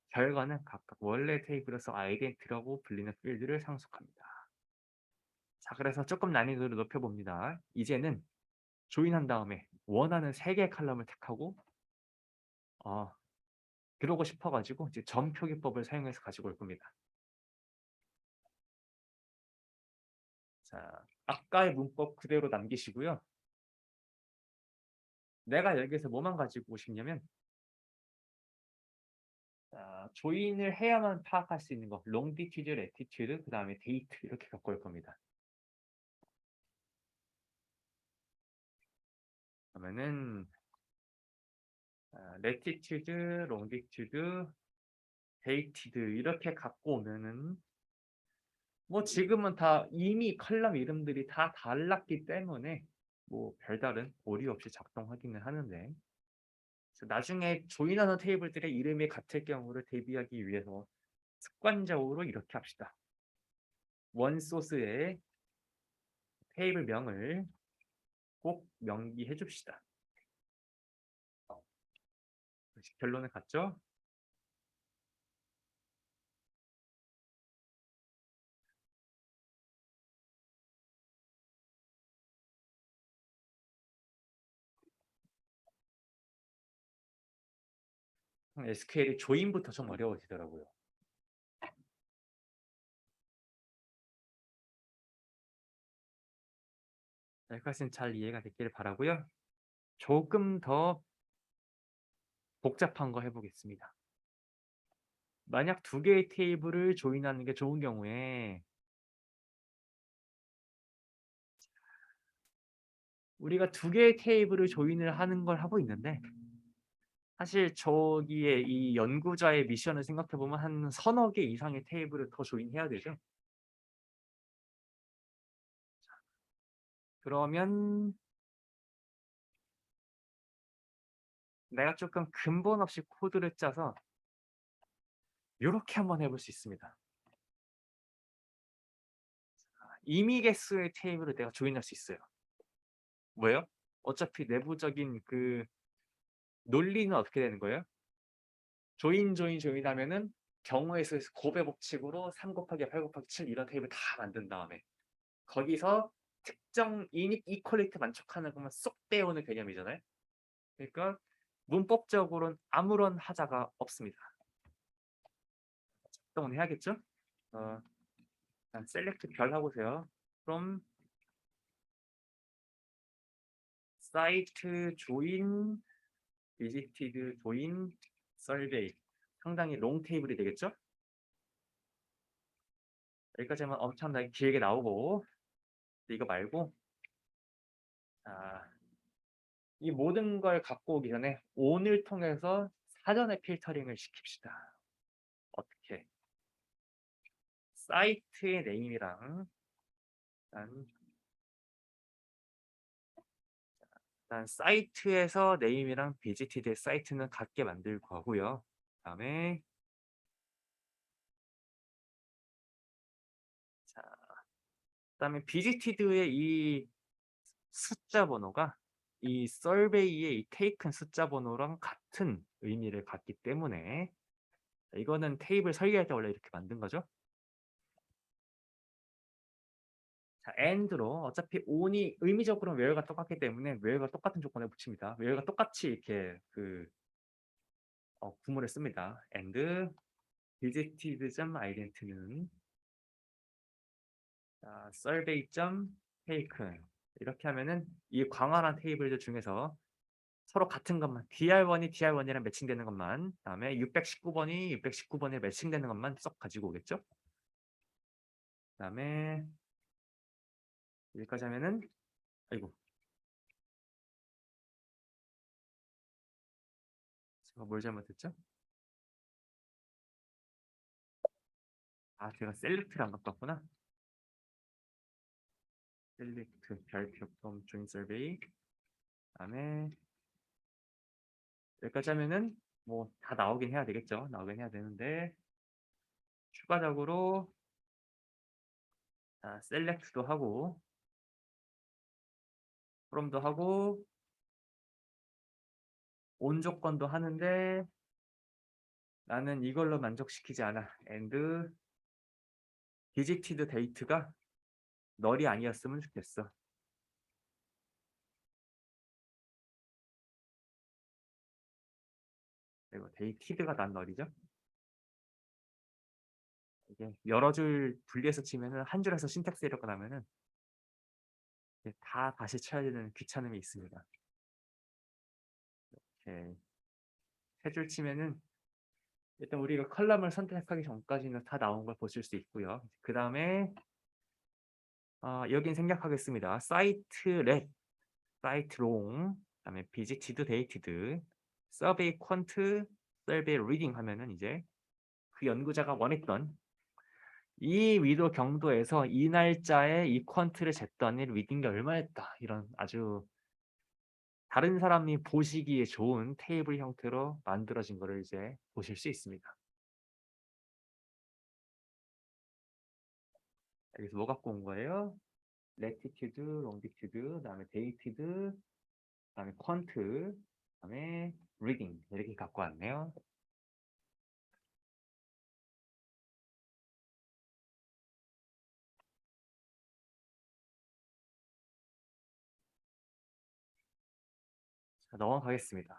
결과는 각각 원래 테이블에서 아이덴티라고 불리는 필드를 상속합니다. 자, 그래서 조금 난이도를 높여봅니다. 이제는 조인한 다음에 원하는 3개의 칼럼을 택하고 그러고 싶어가지고 이제 점 표기법을 사용해서 가지고 올 겁니다. 자, 아까의 문법 그대로 남기시고요. 내가 여기서 뭐만 가지고 싶냐면 조인을 해야만 파악할 수 있는 거 롱디튜드, 레티튜드, 그 다음에 데이트 이렇게 갖고 올 겁니다. 그러면은 레티튜드, 롱디튜드, 데이티드 이렇게 갖고 오면은 뭐 지금은 다 이미 컬럼 이름들이 다 달랐기 때문에 뭐 별다른 오류 없이 작동하기는 하는데 나중에 조인하는 테이블들의 이름이 같을 경우를 대비하기 위해서 습관적으로 이렇게 합시다. 원 소스의 테이블 명을 꼭 명기해 줍시다. 결론을 갔죠? SQL이 조인부터 좀 어려워지더라고요. 여기까지는 잘 이해가 됐기를 바라고요. 조금 더 복잡한 거 해보겠습니다. 만약 두 개의 테이블을 조인하는 게 좋은 경우에 우리가 두 개의 테이블을 조인을 하는 걸 하고 있는데 사실 저기에 이 연구자의 미션을 생각해 보면 한 서너 개 이상의 테이블을 더 조인해야 되죠. 그러면 내가 조금 근본 없이 코드를 짜서 요렇게 한번 해볼 수 있습니다. 임의 개수의 테이블을 내가 조인할 수 있어요. 뭐예요? 어차피 내부적인 그 논리는 어떻게 되는 거예요? 조인 하면은 경우의 수에서 곱의 법칙으로 3 곱하기 8 곱하기 7 이런 테이블 다 만든 다음에 거기서 특정 이퀄리티 만족하는 것만 쏙 빼오는 개념이잖아요. 그러니까 문법적으로는 아무런 하자가 없습니다. 작동은 해야겠죠? 일단 셀렉트 별 하고세요. from site join visited join survey 상당히 롱 테이블이 되겠죠? 여기까지 하면 엄청나게 길게 나오고 이거 말고 이 모든 걸 갖고 오기 전에 on을 통해서 사전에 필터링을 시킵시다. 어떻게? 사이트의 네임이랑 일단 사이트에서 네임이랑 비지티드의 사이트는 같게 만들고 하고요. 그다음에 자, 그다음에 비지티드의 이 숫자 번호가 이 서베이의 이 테이큰 숫자 번호랑 같은 의미를 갖기 때문에 이거는 테이블 설계할 때 원래 이렇게 만든 거죠. 자, and로 어차피 on이 의미적으로는 where가 똑같기 때문에 where가 똑같은 조건에 붙입니다. where가 똑같이 이렇게 그 구문을 씁니다. and visited.ident는 survey.taken 이렇게 하면은 이 광활한 테이블들 중에서 서로 같은 것만 dr1이 dr1이랑 매칭되는 것만 그다음에 619번이 619번에 매칭되는 것만 쏙 가지고 오겠죠. 그다음에 여기까지 하면은 아이고 제가 뭘 잘못했죠? 제가 셀렉트를 안 갖고 왔구나. 셀렉트 별표 from join survey 그다음에 여기까지 하면은 뭐 다 나오긴 해야 되겠죠. 나오긴 해야 되는데 추가적으로 셀렉트도 하고 from도 하고 on 조건도 하는데 나는 이걸로 만족시키지 않아. and visited date가 널이 아니었으면 좋겠어. 그리고 dated가 난 널이죠. 이게 여러 줄 분리해서 치면은 한 줄에서 신텍스 에러가 나면은 다 다시 쳐야 되는 귀찮음이 있습니다. 이렇게 세 줄 치면은 일단 우리가 컬럼을 선택하기 전까지는 다 나온 걸 보실 수 있고요. 그 다음에 여긴 생략하겠습니다. 사이트 렛, 사이트 롱, 그다음에 비지티드 데이티드, 서베이 퀀트, 서베이 리딩 하면은 이제 그 연구자가 원했던 이 위도 경도에서 이 날짜에 이 퀀트를 쟀더니 리딩이 얼마였다. 이런 아주 다른 사람이 보시기에 좋은 테이블 형태로 만들어진 거를 이제 보실 수 있습니다. 여기서 뭐 갖고 온 거예요? latitude, longitude, 그다음에 dated, 그다음에 퀀트, 그다음에 reading 이렇게 갖고 왔네요. 자, 넘어가겠습니다.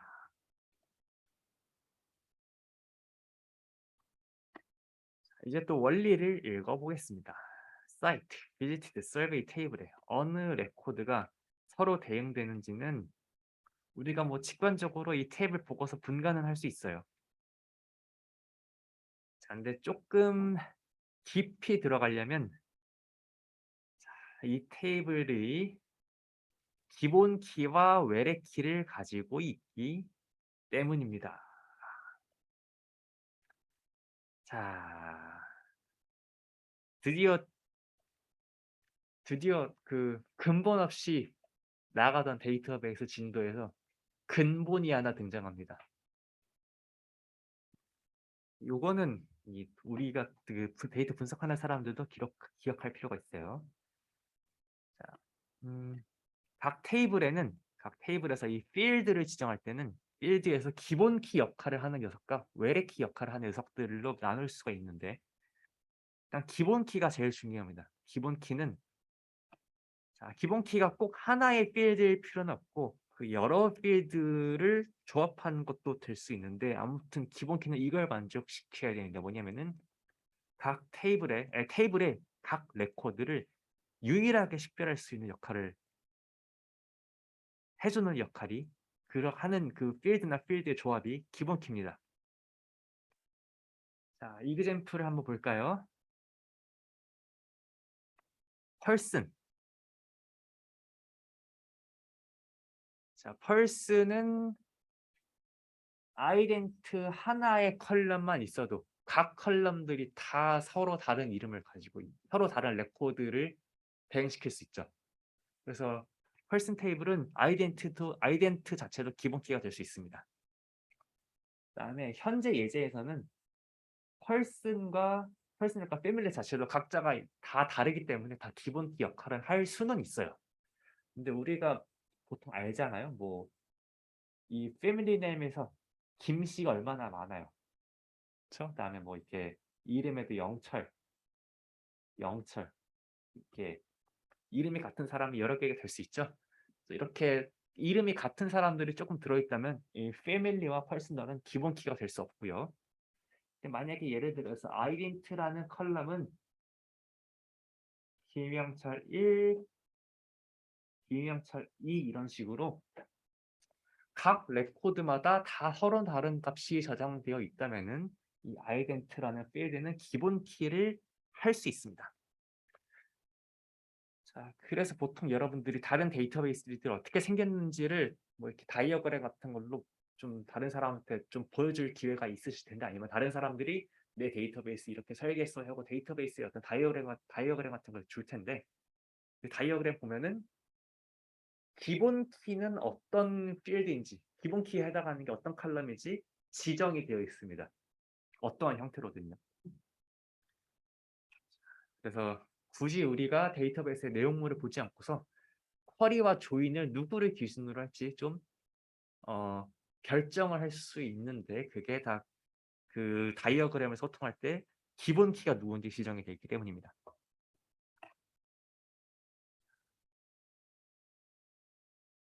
이제 또 원리를 읽어보겠습니다. 사이트, visited, survey 테이블에 어느 레코드가 서로 대응되는지는 우리가 뭐 직관적으로 이 테이블 보고서 분간은 할 수 있어요. 자, 근데 조금 깊이 들어가려면 이 테이블이 기본 키와 외래 키를 가지고 있기 때문입니다. 자, 드디어 그 근본 없이 나가던 데이터베이스 진도에서 근본이 하나 등장합니다. 요거는 우리가 그 데이터 분석하는 사람들도 기억할 필요가 있어요. 자, 각 테이블에서 이 필드를 지정할 때는 필드에서 기본 키 역할을 하는 녀석과 외래 키 역할을 하는 녀석들로 나눌 수가 있는데, 일단 기본 키가 제일 중요합니다. 기본 키는, 자, 기본 키가 꼭 하나의 필드일 필요는 없고 그 여러 필드를 조합한 것도 될 수 있는데, 아무튼 기본 키는 이걸 만족시켜야 되는데 뭐냐면은 각 테이블의 각 레코드를 유일하게 식별할 수 있는 역할을 해주는 역할이 하는 그 필드나 필드의 조합이 기본 키입니다. 자, 이그젬플을 한번 볼까요? 펄슨. 자, 펄슨은 아이덴트 하나의 컬럼만 있어도 각 컬럼들이 다 서로 다른 이름을 가지고 서로 다른 레코드를 대응시킬 수 있죠. 그래서 펄슨 테이블은 아이덴트 자체도 기본 키가 될 수 있습니다. 그다음에 현재 예제에서는 펄슨과 패밀리 자체도 각자가 다 다르기 때문에 다 기본 키 역할을 할 수는 있어요. 근데 우리가 보통 알잖아요. 뭐 이 패밀리 네임에서 김씨가 얼마나 많아요. 그렇죠? 그다음에 뭐 이렇게 이름에도 영철 이렇게 이름이 같은 사람이 여러 개가 될 수 있죠. 이렇게 이름이 같은 사람들이 조금 들어있다면 이 패밀리와 펄슨은 기본 키가 될 수 없고요. 만약에 예를 들어서 아이덴트라는 컬럼은 김영철 1, 김영철 2 이런 식으로 각 레코드마다 다 서로 다른 값이 저장되어 있다면은 이 아이덴트라는 필드는 기본 키를 할 수 있습니다. 자, 그래서 보통 여러분들이 다른 데이터베이스들이 어떻게 생겼는지를 뭐 이렇게 다이어그램 같은 걸로 좀 다른 사람한테 좀 보여줄 기회가 있으실 텐데, 아니면 다른 사람들이 내 데이터베이스 이렇게 설계했어 하고 데이터베이스에 어떤 다이어그램 같은 걸 줄 텐데, 그 다이어그램 보면은 기본 키는 어떤 필드인지, 기본 키에 해당하는 게 어떤 칼럼인지 지정이 되어 있습니다. 어떠한 형태로든요. 그래서 굳이 우리가 데이터베이스의 내용물을 보지 않고서 쿼리와 조인을 누구를 기준으로 할지 좀 결정을 할 수 있는데, 그게 다 그 다이어그램을 소통할 때 기본 키가 누군지 지정이 되어 있기 때문입니다.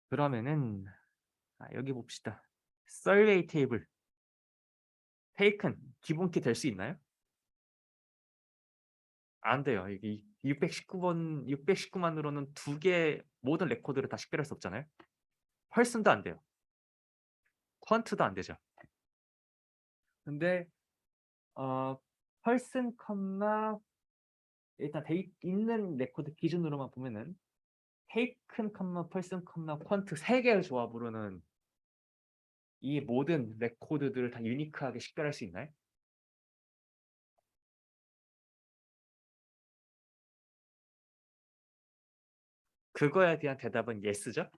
그러면은 여기 봅시다. 서베이 테이블 테이큰 기본 키 될 수 있나요? 안 돼요. 이게 619만으로는 두 개 모든 레코드를 다 식별할 수 없잖아요. 펄슨도 안 돼요. 퀀트도 안 되죠. 근데 어 펄슨 컴마 일단 있는 레코드 기준으로만 보면은 테이큰 컴마 펄슨 컴마 퀀트 세 개의 조합으로는 이 모든 레코드들을 다 유니크하게 식별할 수 있나요? 그거에 대한 대답은 예스죠.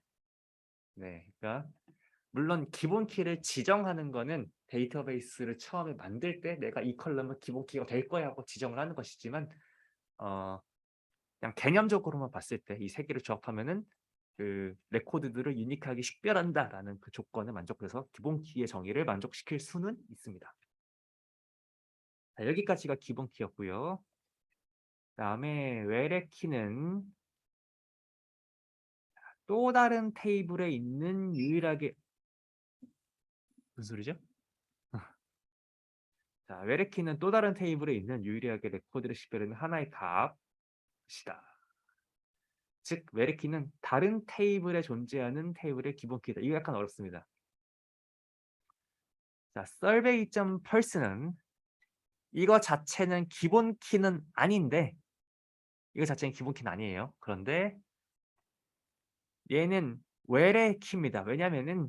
네, 그러니까 물론 기본 키를 지정하는 거는 데이터베이스를 처음에 만들 때 내가 이 컬럼은 기본 키가 될 거야 하고 지정을 하는 것이지만, 어, 그냥 개념적으로만 봤을 때 이 세 개를 조합하면은 그 레코드들을 유니크하게 식별한다라는 그 조건을 만족해서 기본 키의 정의를 만족시킬 수는 있습니다. 자, 여기까지가 기본 키였고요. 그다음에 외래 키는 또 다른 테이블에 있는 유일하게 무슨 소리죠? 자, 외래키는 또 다른 테이블에 있는 유일하게 레코드를 식별하는 하나의 값이다. 즉, 외래키는 다른 테이블에 존재하는 테이블의 기본 키다. 이거 약간 어렵습니다. 자, survey.pulse는 이거 자체는 기본 키는 아닌데, 이거 자체는 기본 키는 아니에요. 그런데 얘는 외래 키입니다. 왜냐면은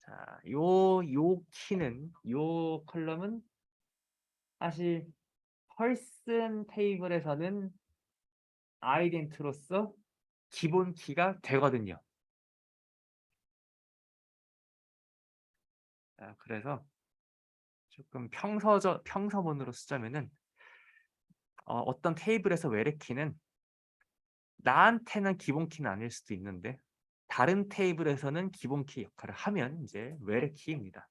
자, 요 키는 요 컬럼은 사실 펄슨 테이블에서는 아이덴트로서 기본 키가 되거든요. 자, 그래서 조금 평서본으로 쓰자면은 어떤 테이블에서 외래 키는 나한테는 기본 키는 아닐 수도 있는데 다른 테이블에서는 기본 키 역할을 하면 이제 외래 키입니다.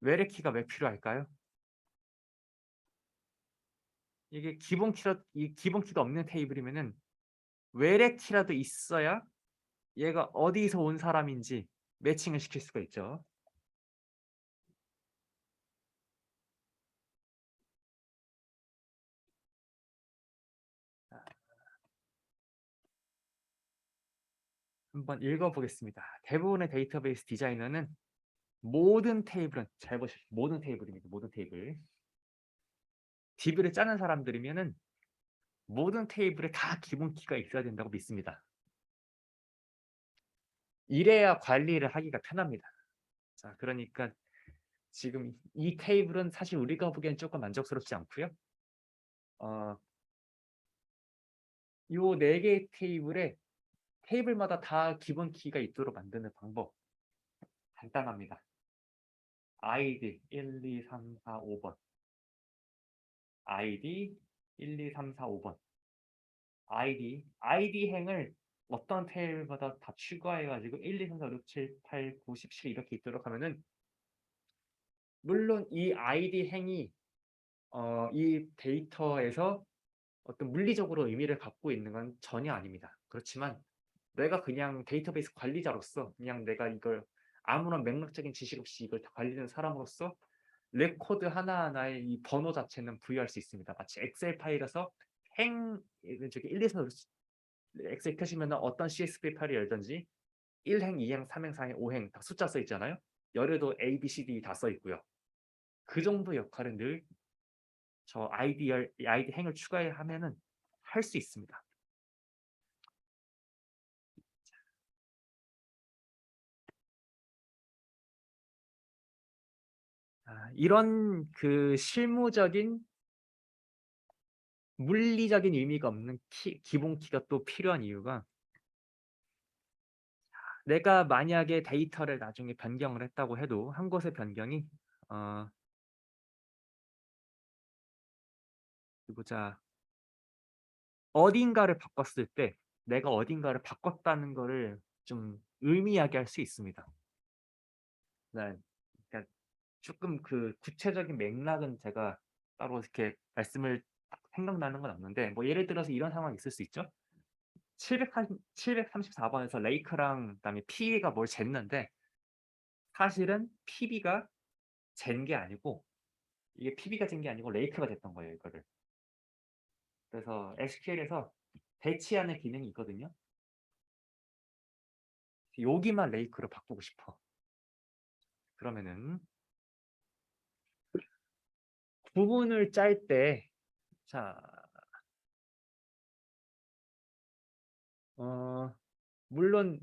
외래 키가 왜 필요할까요? 이게 기본 키가 없는 테이블이면은 외래 키라도 있어야 얘가 어디서 온 사람인지 매칭을 시킬 수가 있죠. 자, 한번 읽어보겠습니다. 대부분의 데이터베이스 디자이너는 모든 테이블은 잘 보십시오. 모든 테이블입니다. 모든 테이블. DB를 짜는 사람들이면은 모든 테이블에 다 기본 키가 있어야 된다고 믿습니다. 이래야 관리를 하기가 편합니다. 자, 그러니까 지금 이 테이블은 사실 우리가 보기엔 조금 만족스럽지 않고요. 요 4개의 테이블에 테이블마다 다 기본 키가 있도록 만드는 방법 간단합니다. id 1, 2, 3, 4, 5번 id 1, 2, 3, 4, 5번 id 행을 어떤 테이블마다 다 추가해가지고 1, 2, 3, 4, 5, 6, 7, 8, 9, 10, 11 이렇게 있도록 하면은 물론 이 id 행이 이 데이터에서 어떤 물리적으로 의미를 갖고 있는 건 전혀 아닙니다. 그렇지만 내가 그냥 데이터베이스 관리자로서 그냥 내가 이걸 아무런 맥락적인 지식 없이 이걸 다 관리하는 사람으로서 레코드 하나하나의 이 번호 자체는 부여할 수 있습니다. 마치 엑셀 파일에서 저기 1, 2, 3, 엑셀 켜시면 어떤 CSV 파일을 열든지 1행, 2행, 3행, 4행, 5행 다 숫자 써 있잖아요. 열에도 A, B, C, D 다 써 있고요. 그 정도 역할은 늘 저 아이디 행을 추가하면은 할 수 있습니다. 이런 그 실무적인 물리적인 의미가 없는 기본 키가 또 필요한 이유가 내가 만약에 데이터를 나중에 변경을 했다고 해도 한 곳의 변경이 어 어디 보자. 어딘가를 바꿨을 때 내가 어딘가를 바꿨다는 거를 좀 의미하게 할 수 있습니다. 네. 그러니까 조금 그 구체적인 맥락은 제가 따로 이렇게 말씀을 딱 생각나는 건 없는데 뭐 예를 들어서 이런 상황이 있을 수 있죠. 734 번에서 레이크랑 그다음에 PB가 뭘 쟀는데 사실은 PB가 잰 게 아니고 이게 PB가 잰 게 아니고 레이크가 쟀던 거예요, 이거를. 그래서 SQL에서 대치하는 기능이 있거든요. 여기만 레이크로 바꾸고 싶어. 그러면은 구문을 짤 때 자, 물론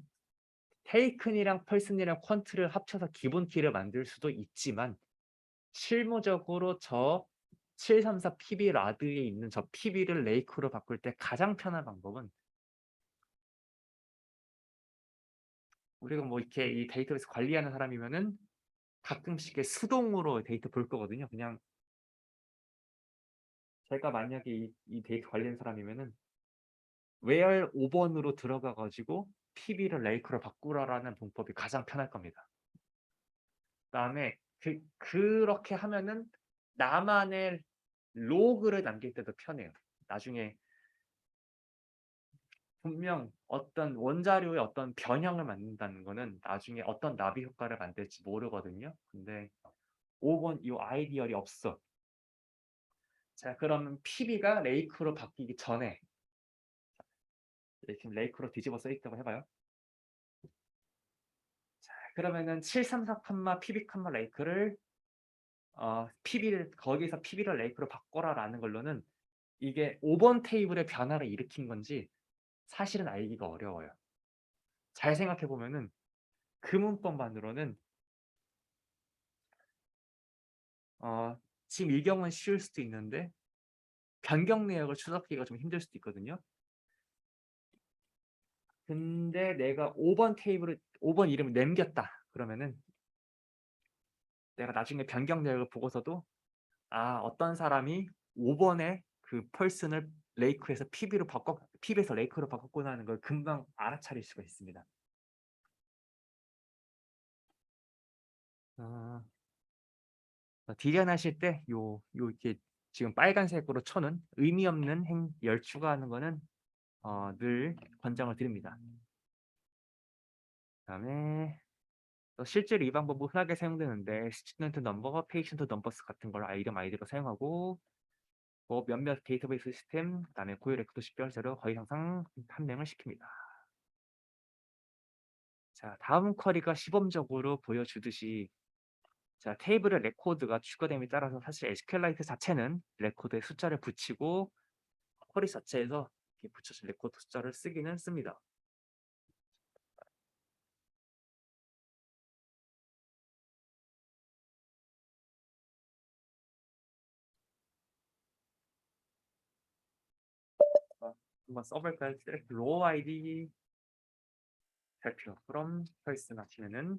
테이큰이랑 펄슨이랑 퀀트를 합쳐서 기본 키를 만들 수도 있지만 실무적으로 저 734 PB 라드에 있는 저 PB를 레이크로 바꿀 때 가장 편한 방법은 우리가 뭐 이렇게 이 데이터베이스 관리하는 사람이면은 가끔씩 수동으로 데이터 볼 거거든요. 그냥 제가 만약에 이 데이터 관리하는 사람이면은 where 5번으로 들어가 가지고 PB를 레이크로 바꾸라라는 방법이 가장 편할 겁니다. 그다음에 그렇게 하면은 나만의 로그를 남길 때도 편해요. 나중에 분명 어떤 원자료의 어떤 변형을 만든다는 거는 나중에 어떤 나비 효과를 만들지 모르거든요. 근데 5번 이 아이디얼이 없어. 자, 그러면 PB가 레이크로 바뀌기 전에 지금 레이크로 뒤집어 써 있다고 해봐요. 자, 그러면은 734 컴마 PB 컴마 레이크를 PB를 거기서 PB를 레이크로 바꿔라라는 걸로는 이게 5번 테이블의 변화를 일으킨 건지 사실은 알기가 어려워요. 잘 생각해 보면은 그 문법만으로는 지금 이 경우는 쉬울 수도 있는데 변경 내역을 추적하기가 좀 힘들 수도 있거든요. 근데 내가 5번 이름을 남겼다. 그러면은 내가 나중에 변경 내역을 보고서도 어떤 사람이 5번에 그 펄슨을 레이크에서 PB에서 레이크로 바꿨구나 하는 걸 금방 알아차릴 수가 있습니다. 어, 딜연하실 때 이렇게 지금 빨간색으로 쳐는 의미 없는 열 추가하는 거는 늘 권장을 드립니다. 그다음에 또 실제로 이 방법은 흔하게 사용되는데 스튜던트 넘버, 페이션트 넘버스 같은 걸 이름 아이디로 사용하고 뭐 몇몇 데이터베이스 시스템, 그다음에 고유 레코드 식별자료 거의 항상 판명을 시킵니다. 자, 다음 쿼리가 시범적으로 보여주듯이 자, 테이블의 레코드가 추가됨에 따라서 사실 SQLite 자체는 레코드에 숫자를 붙이고 쿼리 자체에서 이렇게 붙여진 레코드 숫자를 쓰기는 씁니다. 한번 써볼까요? select row ID 발표 from person 하시면은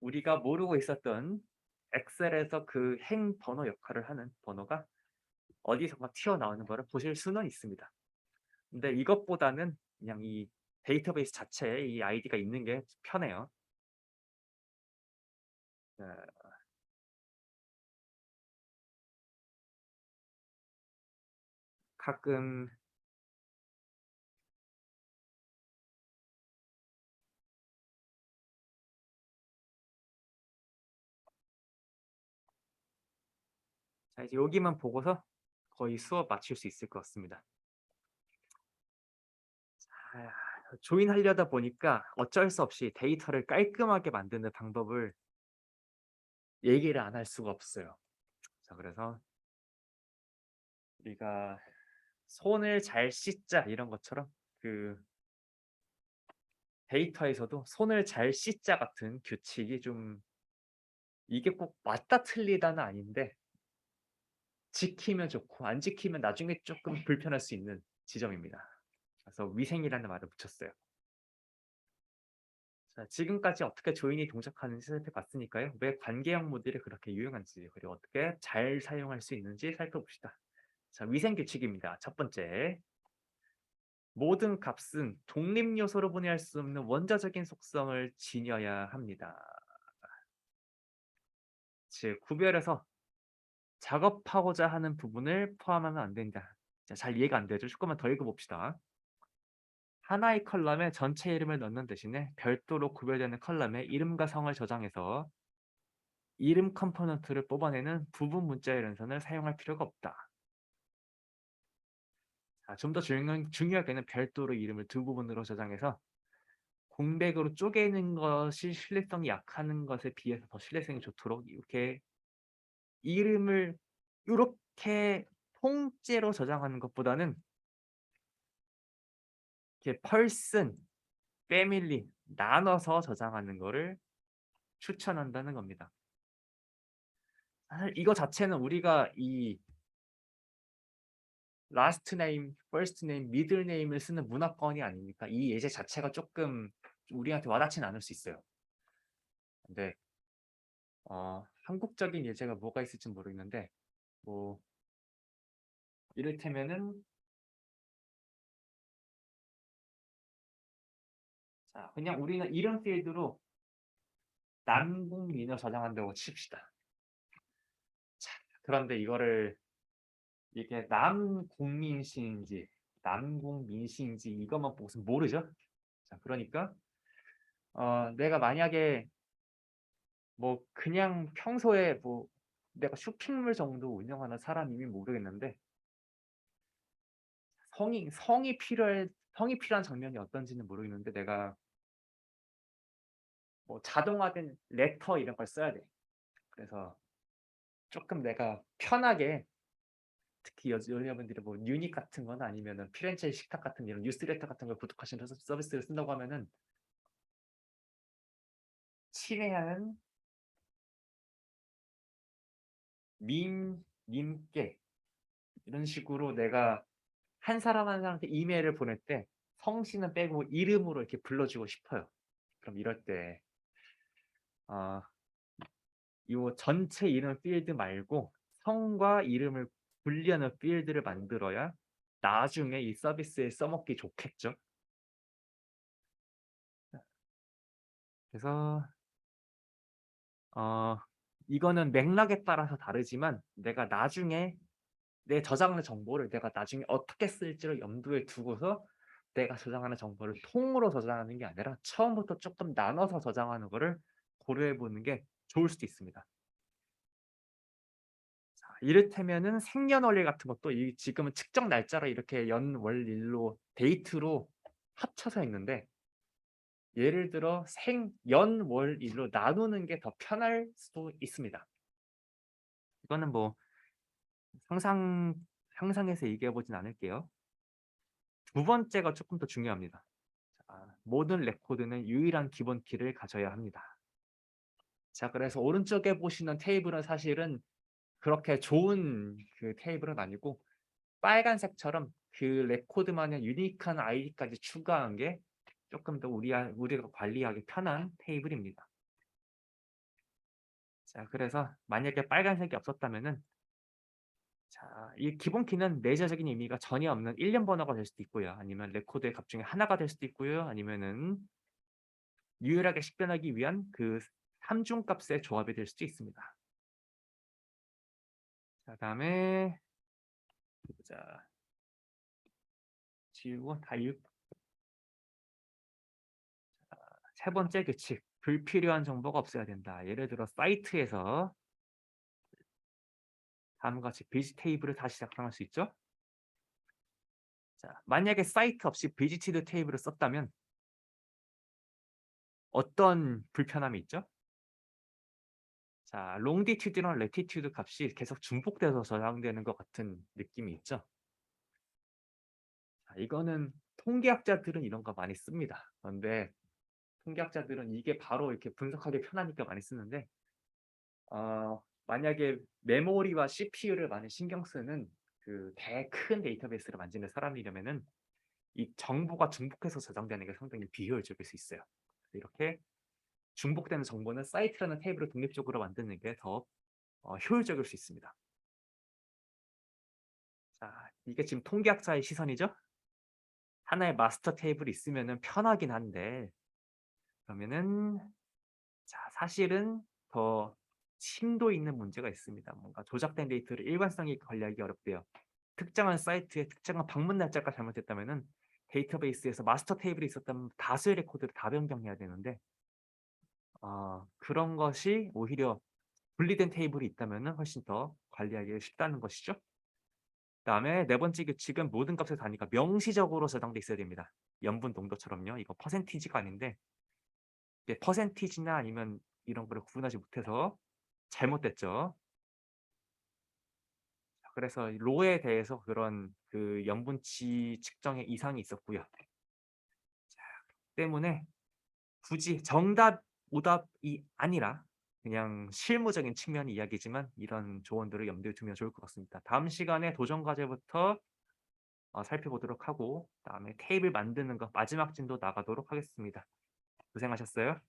우리가 모르고 있었던 엑셀에서 그 행 번호 역할을 하는 번호가 어디선가 튀어나오는 것을 보실 수는 있습니다. 근데 이것보다는 그냥 이 데이터베이스 자체에 이 아이디가 있는 게 편해요. 가끔 자, 이제 여기만 보고서 거의 수업 마칠 수 있을 것 같습니다. 조인하려다 보니까 어쩔 수 없이 데이터를 깔끔하게 만드는 방법을 얘기를 안 할 수가 없어요. 자, 그래서 우리가 손을 잘 씻자 이런 것처럼 그 데이터에서도 손을 잘 씻자 같은 규칙이 좀 이게 꼭 맞다 틀리다는 아닌데 지키면 좋고 안 지키면 나중에 조금 불편할 수 있는 지점입니다. 그래서 위생이라는 말을 붙였어요. 자, 지금까지 어떻게 조인이 동작하는지 살펴봤으니까요. 왜 관계형 모듈이 그렇게 유용한지 그리고 어떻게 잘 사용할 수 있는지 살펴봅시다. 자, 위생 규칙입니다. 첫 번째, 모든 값은 독립 요소로 분해할 수 없는 원자적인 속성을 지녀야 합니다. 즉, 구별해서 작업하고자 하는 부분을 포함하면 안 된다. 자, 잘 이해가 안 되죠? 조금만 더 읽어봅시다. 하나의 컬럼에 전체 이름을 넣는 대신에 별도로 구별되는 컬럼에 이름과 성을 저장해서 이름 컴포넌트를 뽑아내는 부분 문자의 연산을 사용할 필요가 없다. 좀 더 중요하게는 별도로 이름을 두 부분으로 저장해서 공백으로 쪼개는 것이 신뢰성이 약한 것에 비해서 더 신뢰성이 좋도록 이렇게 이름을 이렇게 통째로 저장하는 것보다는 이렇게 person, family 나눠서 저장하는 것을 추천한다는 겁니다. 사실 이거 자체는 우리가 이 last name, first name, middle name을 쓰는 문화권이 아닙니까? 이 예제 자체가 조금 우리한테 와닿지는 않을 수 있어요. 근데 한국적인 예제가 뭐가 있을지 모르겠는데 뭐 이를테면은 자, 그냥 우리는 이름 필드로 남궁민을 저장한다고 칩시다. 자, 그런데 이거를 이게 남궁민시인지 남궁민시인지 이것만 보고서 모르죠. 자, 그러니까 내가 만약에 뭐 그냥 평소에 뭐 내가 쇼핑몰 정도 운영하는 사람이면 모르겠는데 성이 필요한 장면이 어떤지는 모르겠는데 내가 뭐 자동화된 레터 이런 걸 써야 돼. 그래서 조금 내가 편하게 특히 여자분들이 뭐 유닉 같은 거나 아니면은 피렌체 식탁 같은 이런 뉴스레터 같은 걸 구독하시는 서비스를 쓴다고 하면은 친애하는 님께 이런 식으로 내가 한 사람 한 사람한테 이메일을 보낼 때 성씨는 빼고 이름으로 이렇게 불러주고 싶어요. 그럼 이럴 때 요 전체 이름 필드 말고 성과 이름을 분리하는 필드를 만들어야 나중에 이 서비스에 써먹기 좋겠죠. 그래서 이거는 맥락에 따라서 다르지만 내가 나중에 내 저장하는 정보를 내가 나중에 어떻게 쓸지를 염두에 두고서 내가 저장하는 정보를 통으로 저장하는 게 아니라 처음부터 조금 나눠서 저장하는 거를 고려해 보는 게 좋을 수도 있습니다. 자, 이를테면은 생년월일 같은 것도 지금은 측정 날짜로 이렇게 연, 월, 일로 데이트로 합쳐서 있는데 예를 들어 연, 월, 일로 나누는 게 더 편할 수도 있습니다. 이거는 뭐 상상해서 얘기해 보진 않을게요. 두 번째가 조금 더 중요합니다. 자, 모든 레코드는 유일한 기본 키를 가져야 합니다. 자, 그래서 오른쪽에 보시는 테이블은 사실은 그렇게 좋은 그 테이블은 아니고 빨간색처럼 그 레코드만의 유니크한 아이디까지 추가한 게 조금 더 우리가 관리하기 편한 테이블입니다. 자, 그래서 만약에 빨간색이 없었다면은 자, 이 기본 키는 내재적인 의미가 전혀 없는 1년 번호가 될 수도 있고요. 아니면 레코드의 값 중에 하나가 될 수도 있고요. 아니면은 유일하게 식별하기 위한 그 3중 값의 조합이 될 수도 있습니다. 자, 다음에 보자. 지우고 다 세 번째 규칙. 불필요한 정보가 없어야 된다. 예를 들어 사이트에서 다음과 같이 비지 테이블을 다시 작성할 수 있죠. 자, 만약에 사이트 없이 비지티드 테이블을 썼다면 어떤 불편함이 있죠? 자, 롱디튜드랑 레티튜드 값이 계속 중복돼서 저장되는 것 같은 느낌이 있죠. 자, 이거는 통계학자들은 이런 거 많이 씁니다. 그런데 통계학자들은 이게 바로 이렇게 분석하기 편하니까 많이 쓰는데 만약에 메모리와 CPU를 많이 신경 쓰는 그 큰 데이터베이스를 만지는 사람이려면은 이 정보가 중복해서 저장되는 게 상당히 비효율적일 수 있어요. 이렇게 중복되는 정보는 사이트라는 테이블을 독립적으로 만드는 게 더 효율적일 수 있습니다. 자, 이게 지금 통계학자의 시선이죠? 하나의 마스터 테이블이 있으면은 편하긴 한데 그러면은 자, 사실은 더 심도 있는 문제가 있습니다. 뭔가 조작된 데이터를 일관성 있게 관리하기 어렵대요. 특정한 사이트에 특정한 방문 날짜가 잘못됐다면은 데이터베이스에서 마스터 테이블이 있었다면 다수의 레코드를 다 변경해야 되는데 그런 것이 오히려 분리된 테이블이 있다면은 훨씬 더 관리하기 쉽다는 것이죠. 그다음에 네 번째 규칙은 모든 값의 단위가 명시적으로 저장돼 있어야 됩니다. 염분 농도처럼요. 이거 퍼센티지가 아닌데 이게 퍼센티지나 아니면 이런 거를 구분하지 못해서 잘못됐죠. 그래서 로에 대해서 그런 그 염분치 측정에 이상이 있었고요. 자, 때문에 굳이 정답, 오답이 아니라 그냥 실무적인 측면의 이야기지만 이런 조언들을 염두에 두면 좋을 것 같습니다. 다음 시간에 도전 과제부터 살펴보도록 하고 그다음에 테이블 만드는 거 마지막 진도 나가도록 하겠습니다. 고생하셨어요.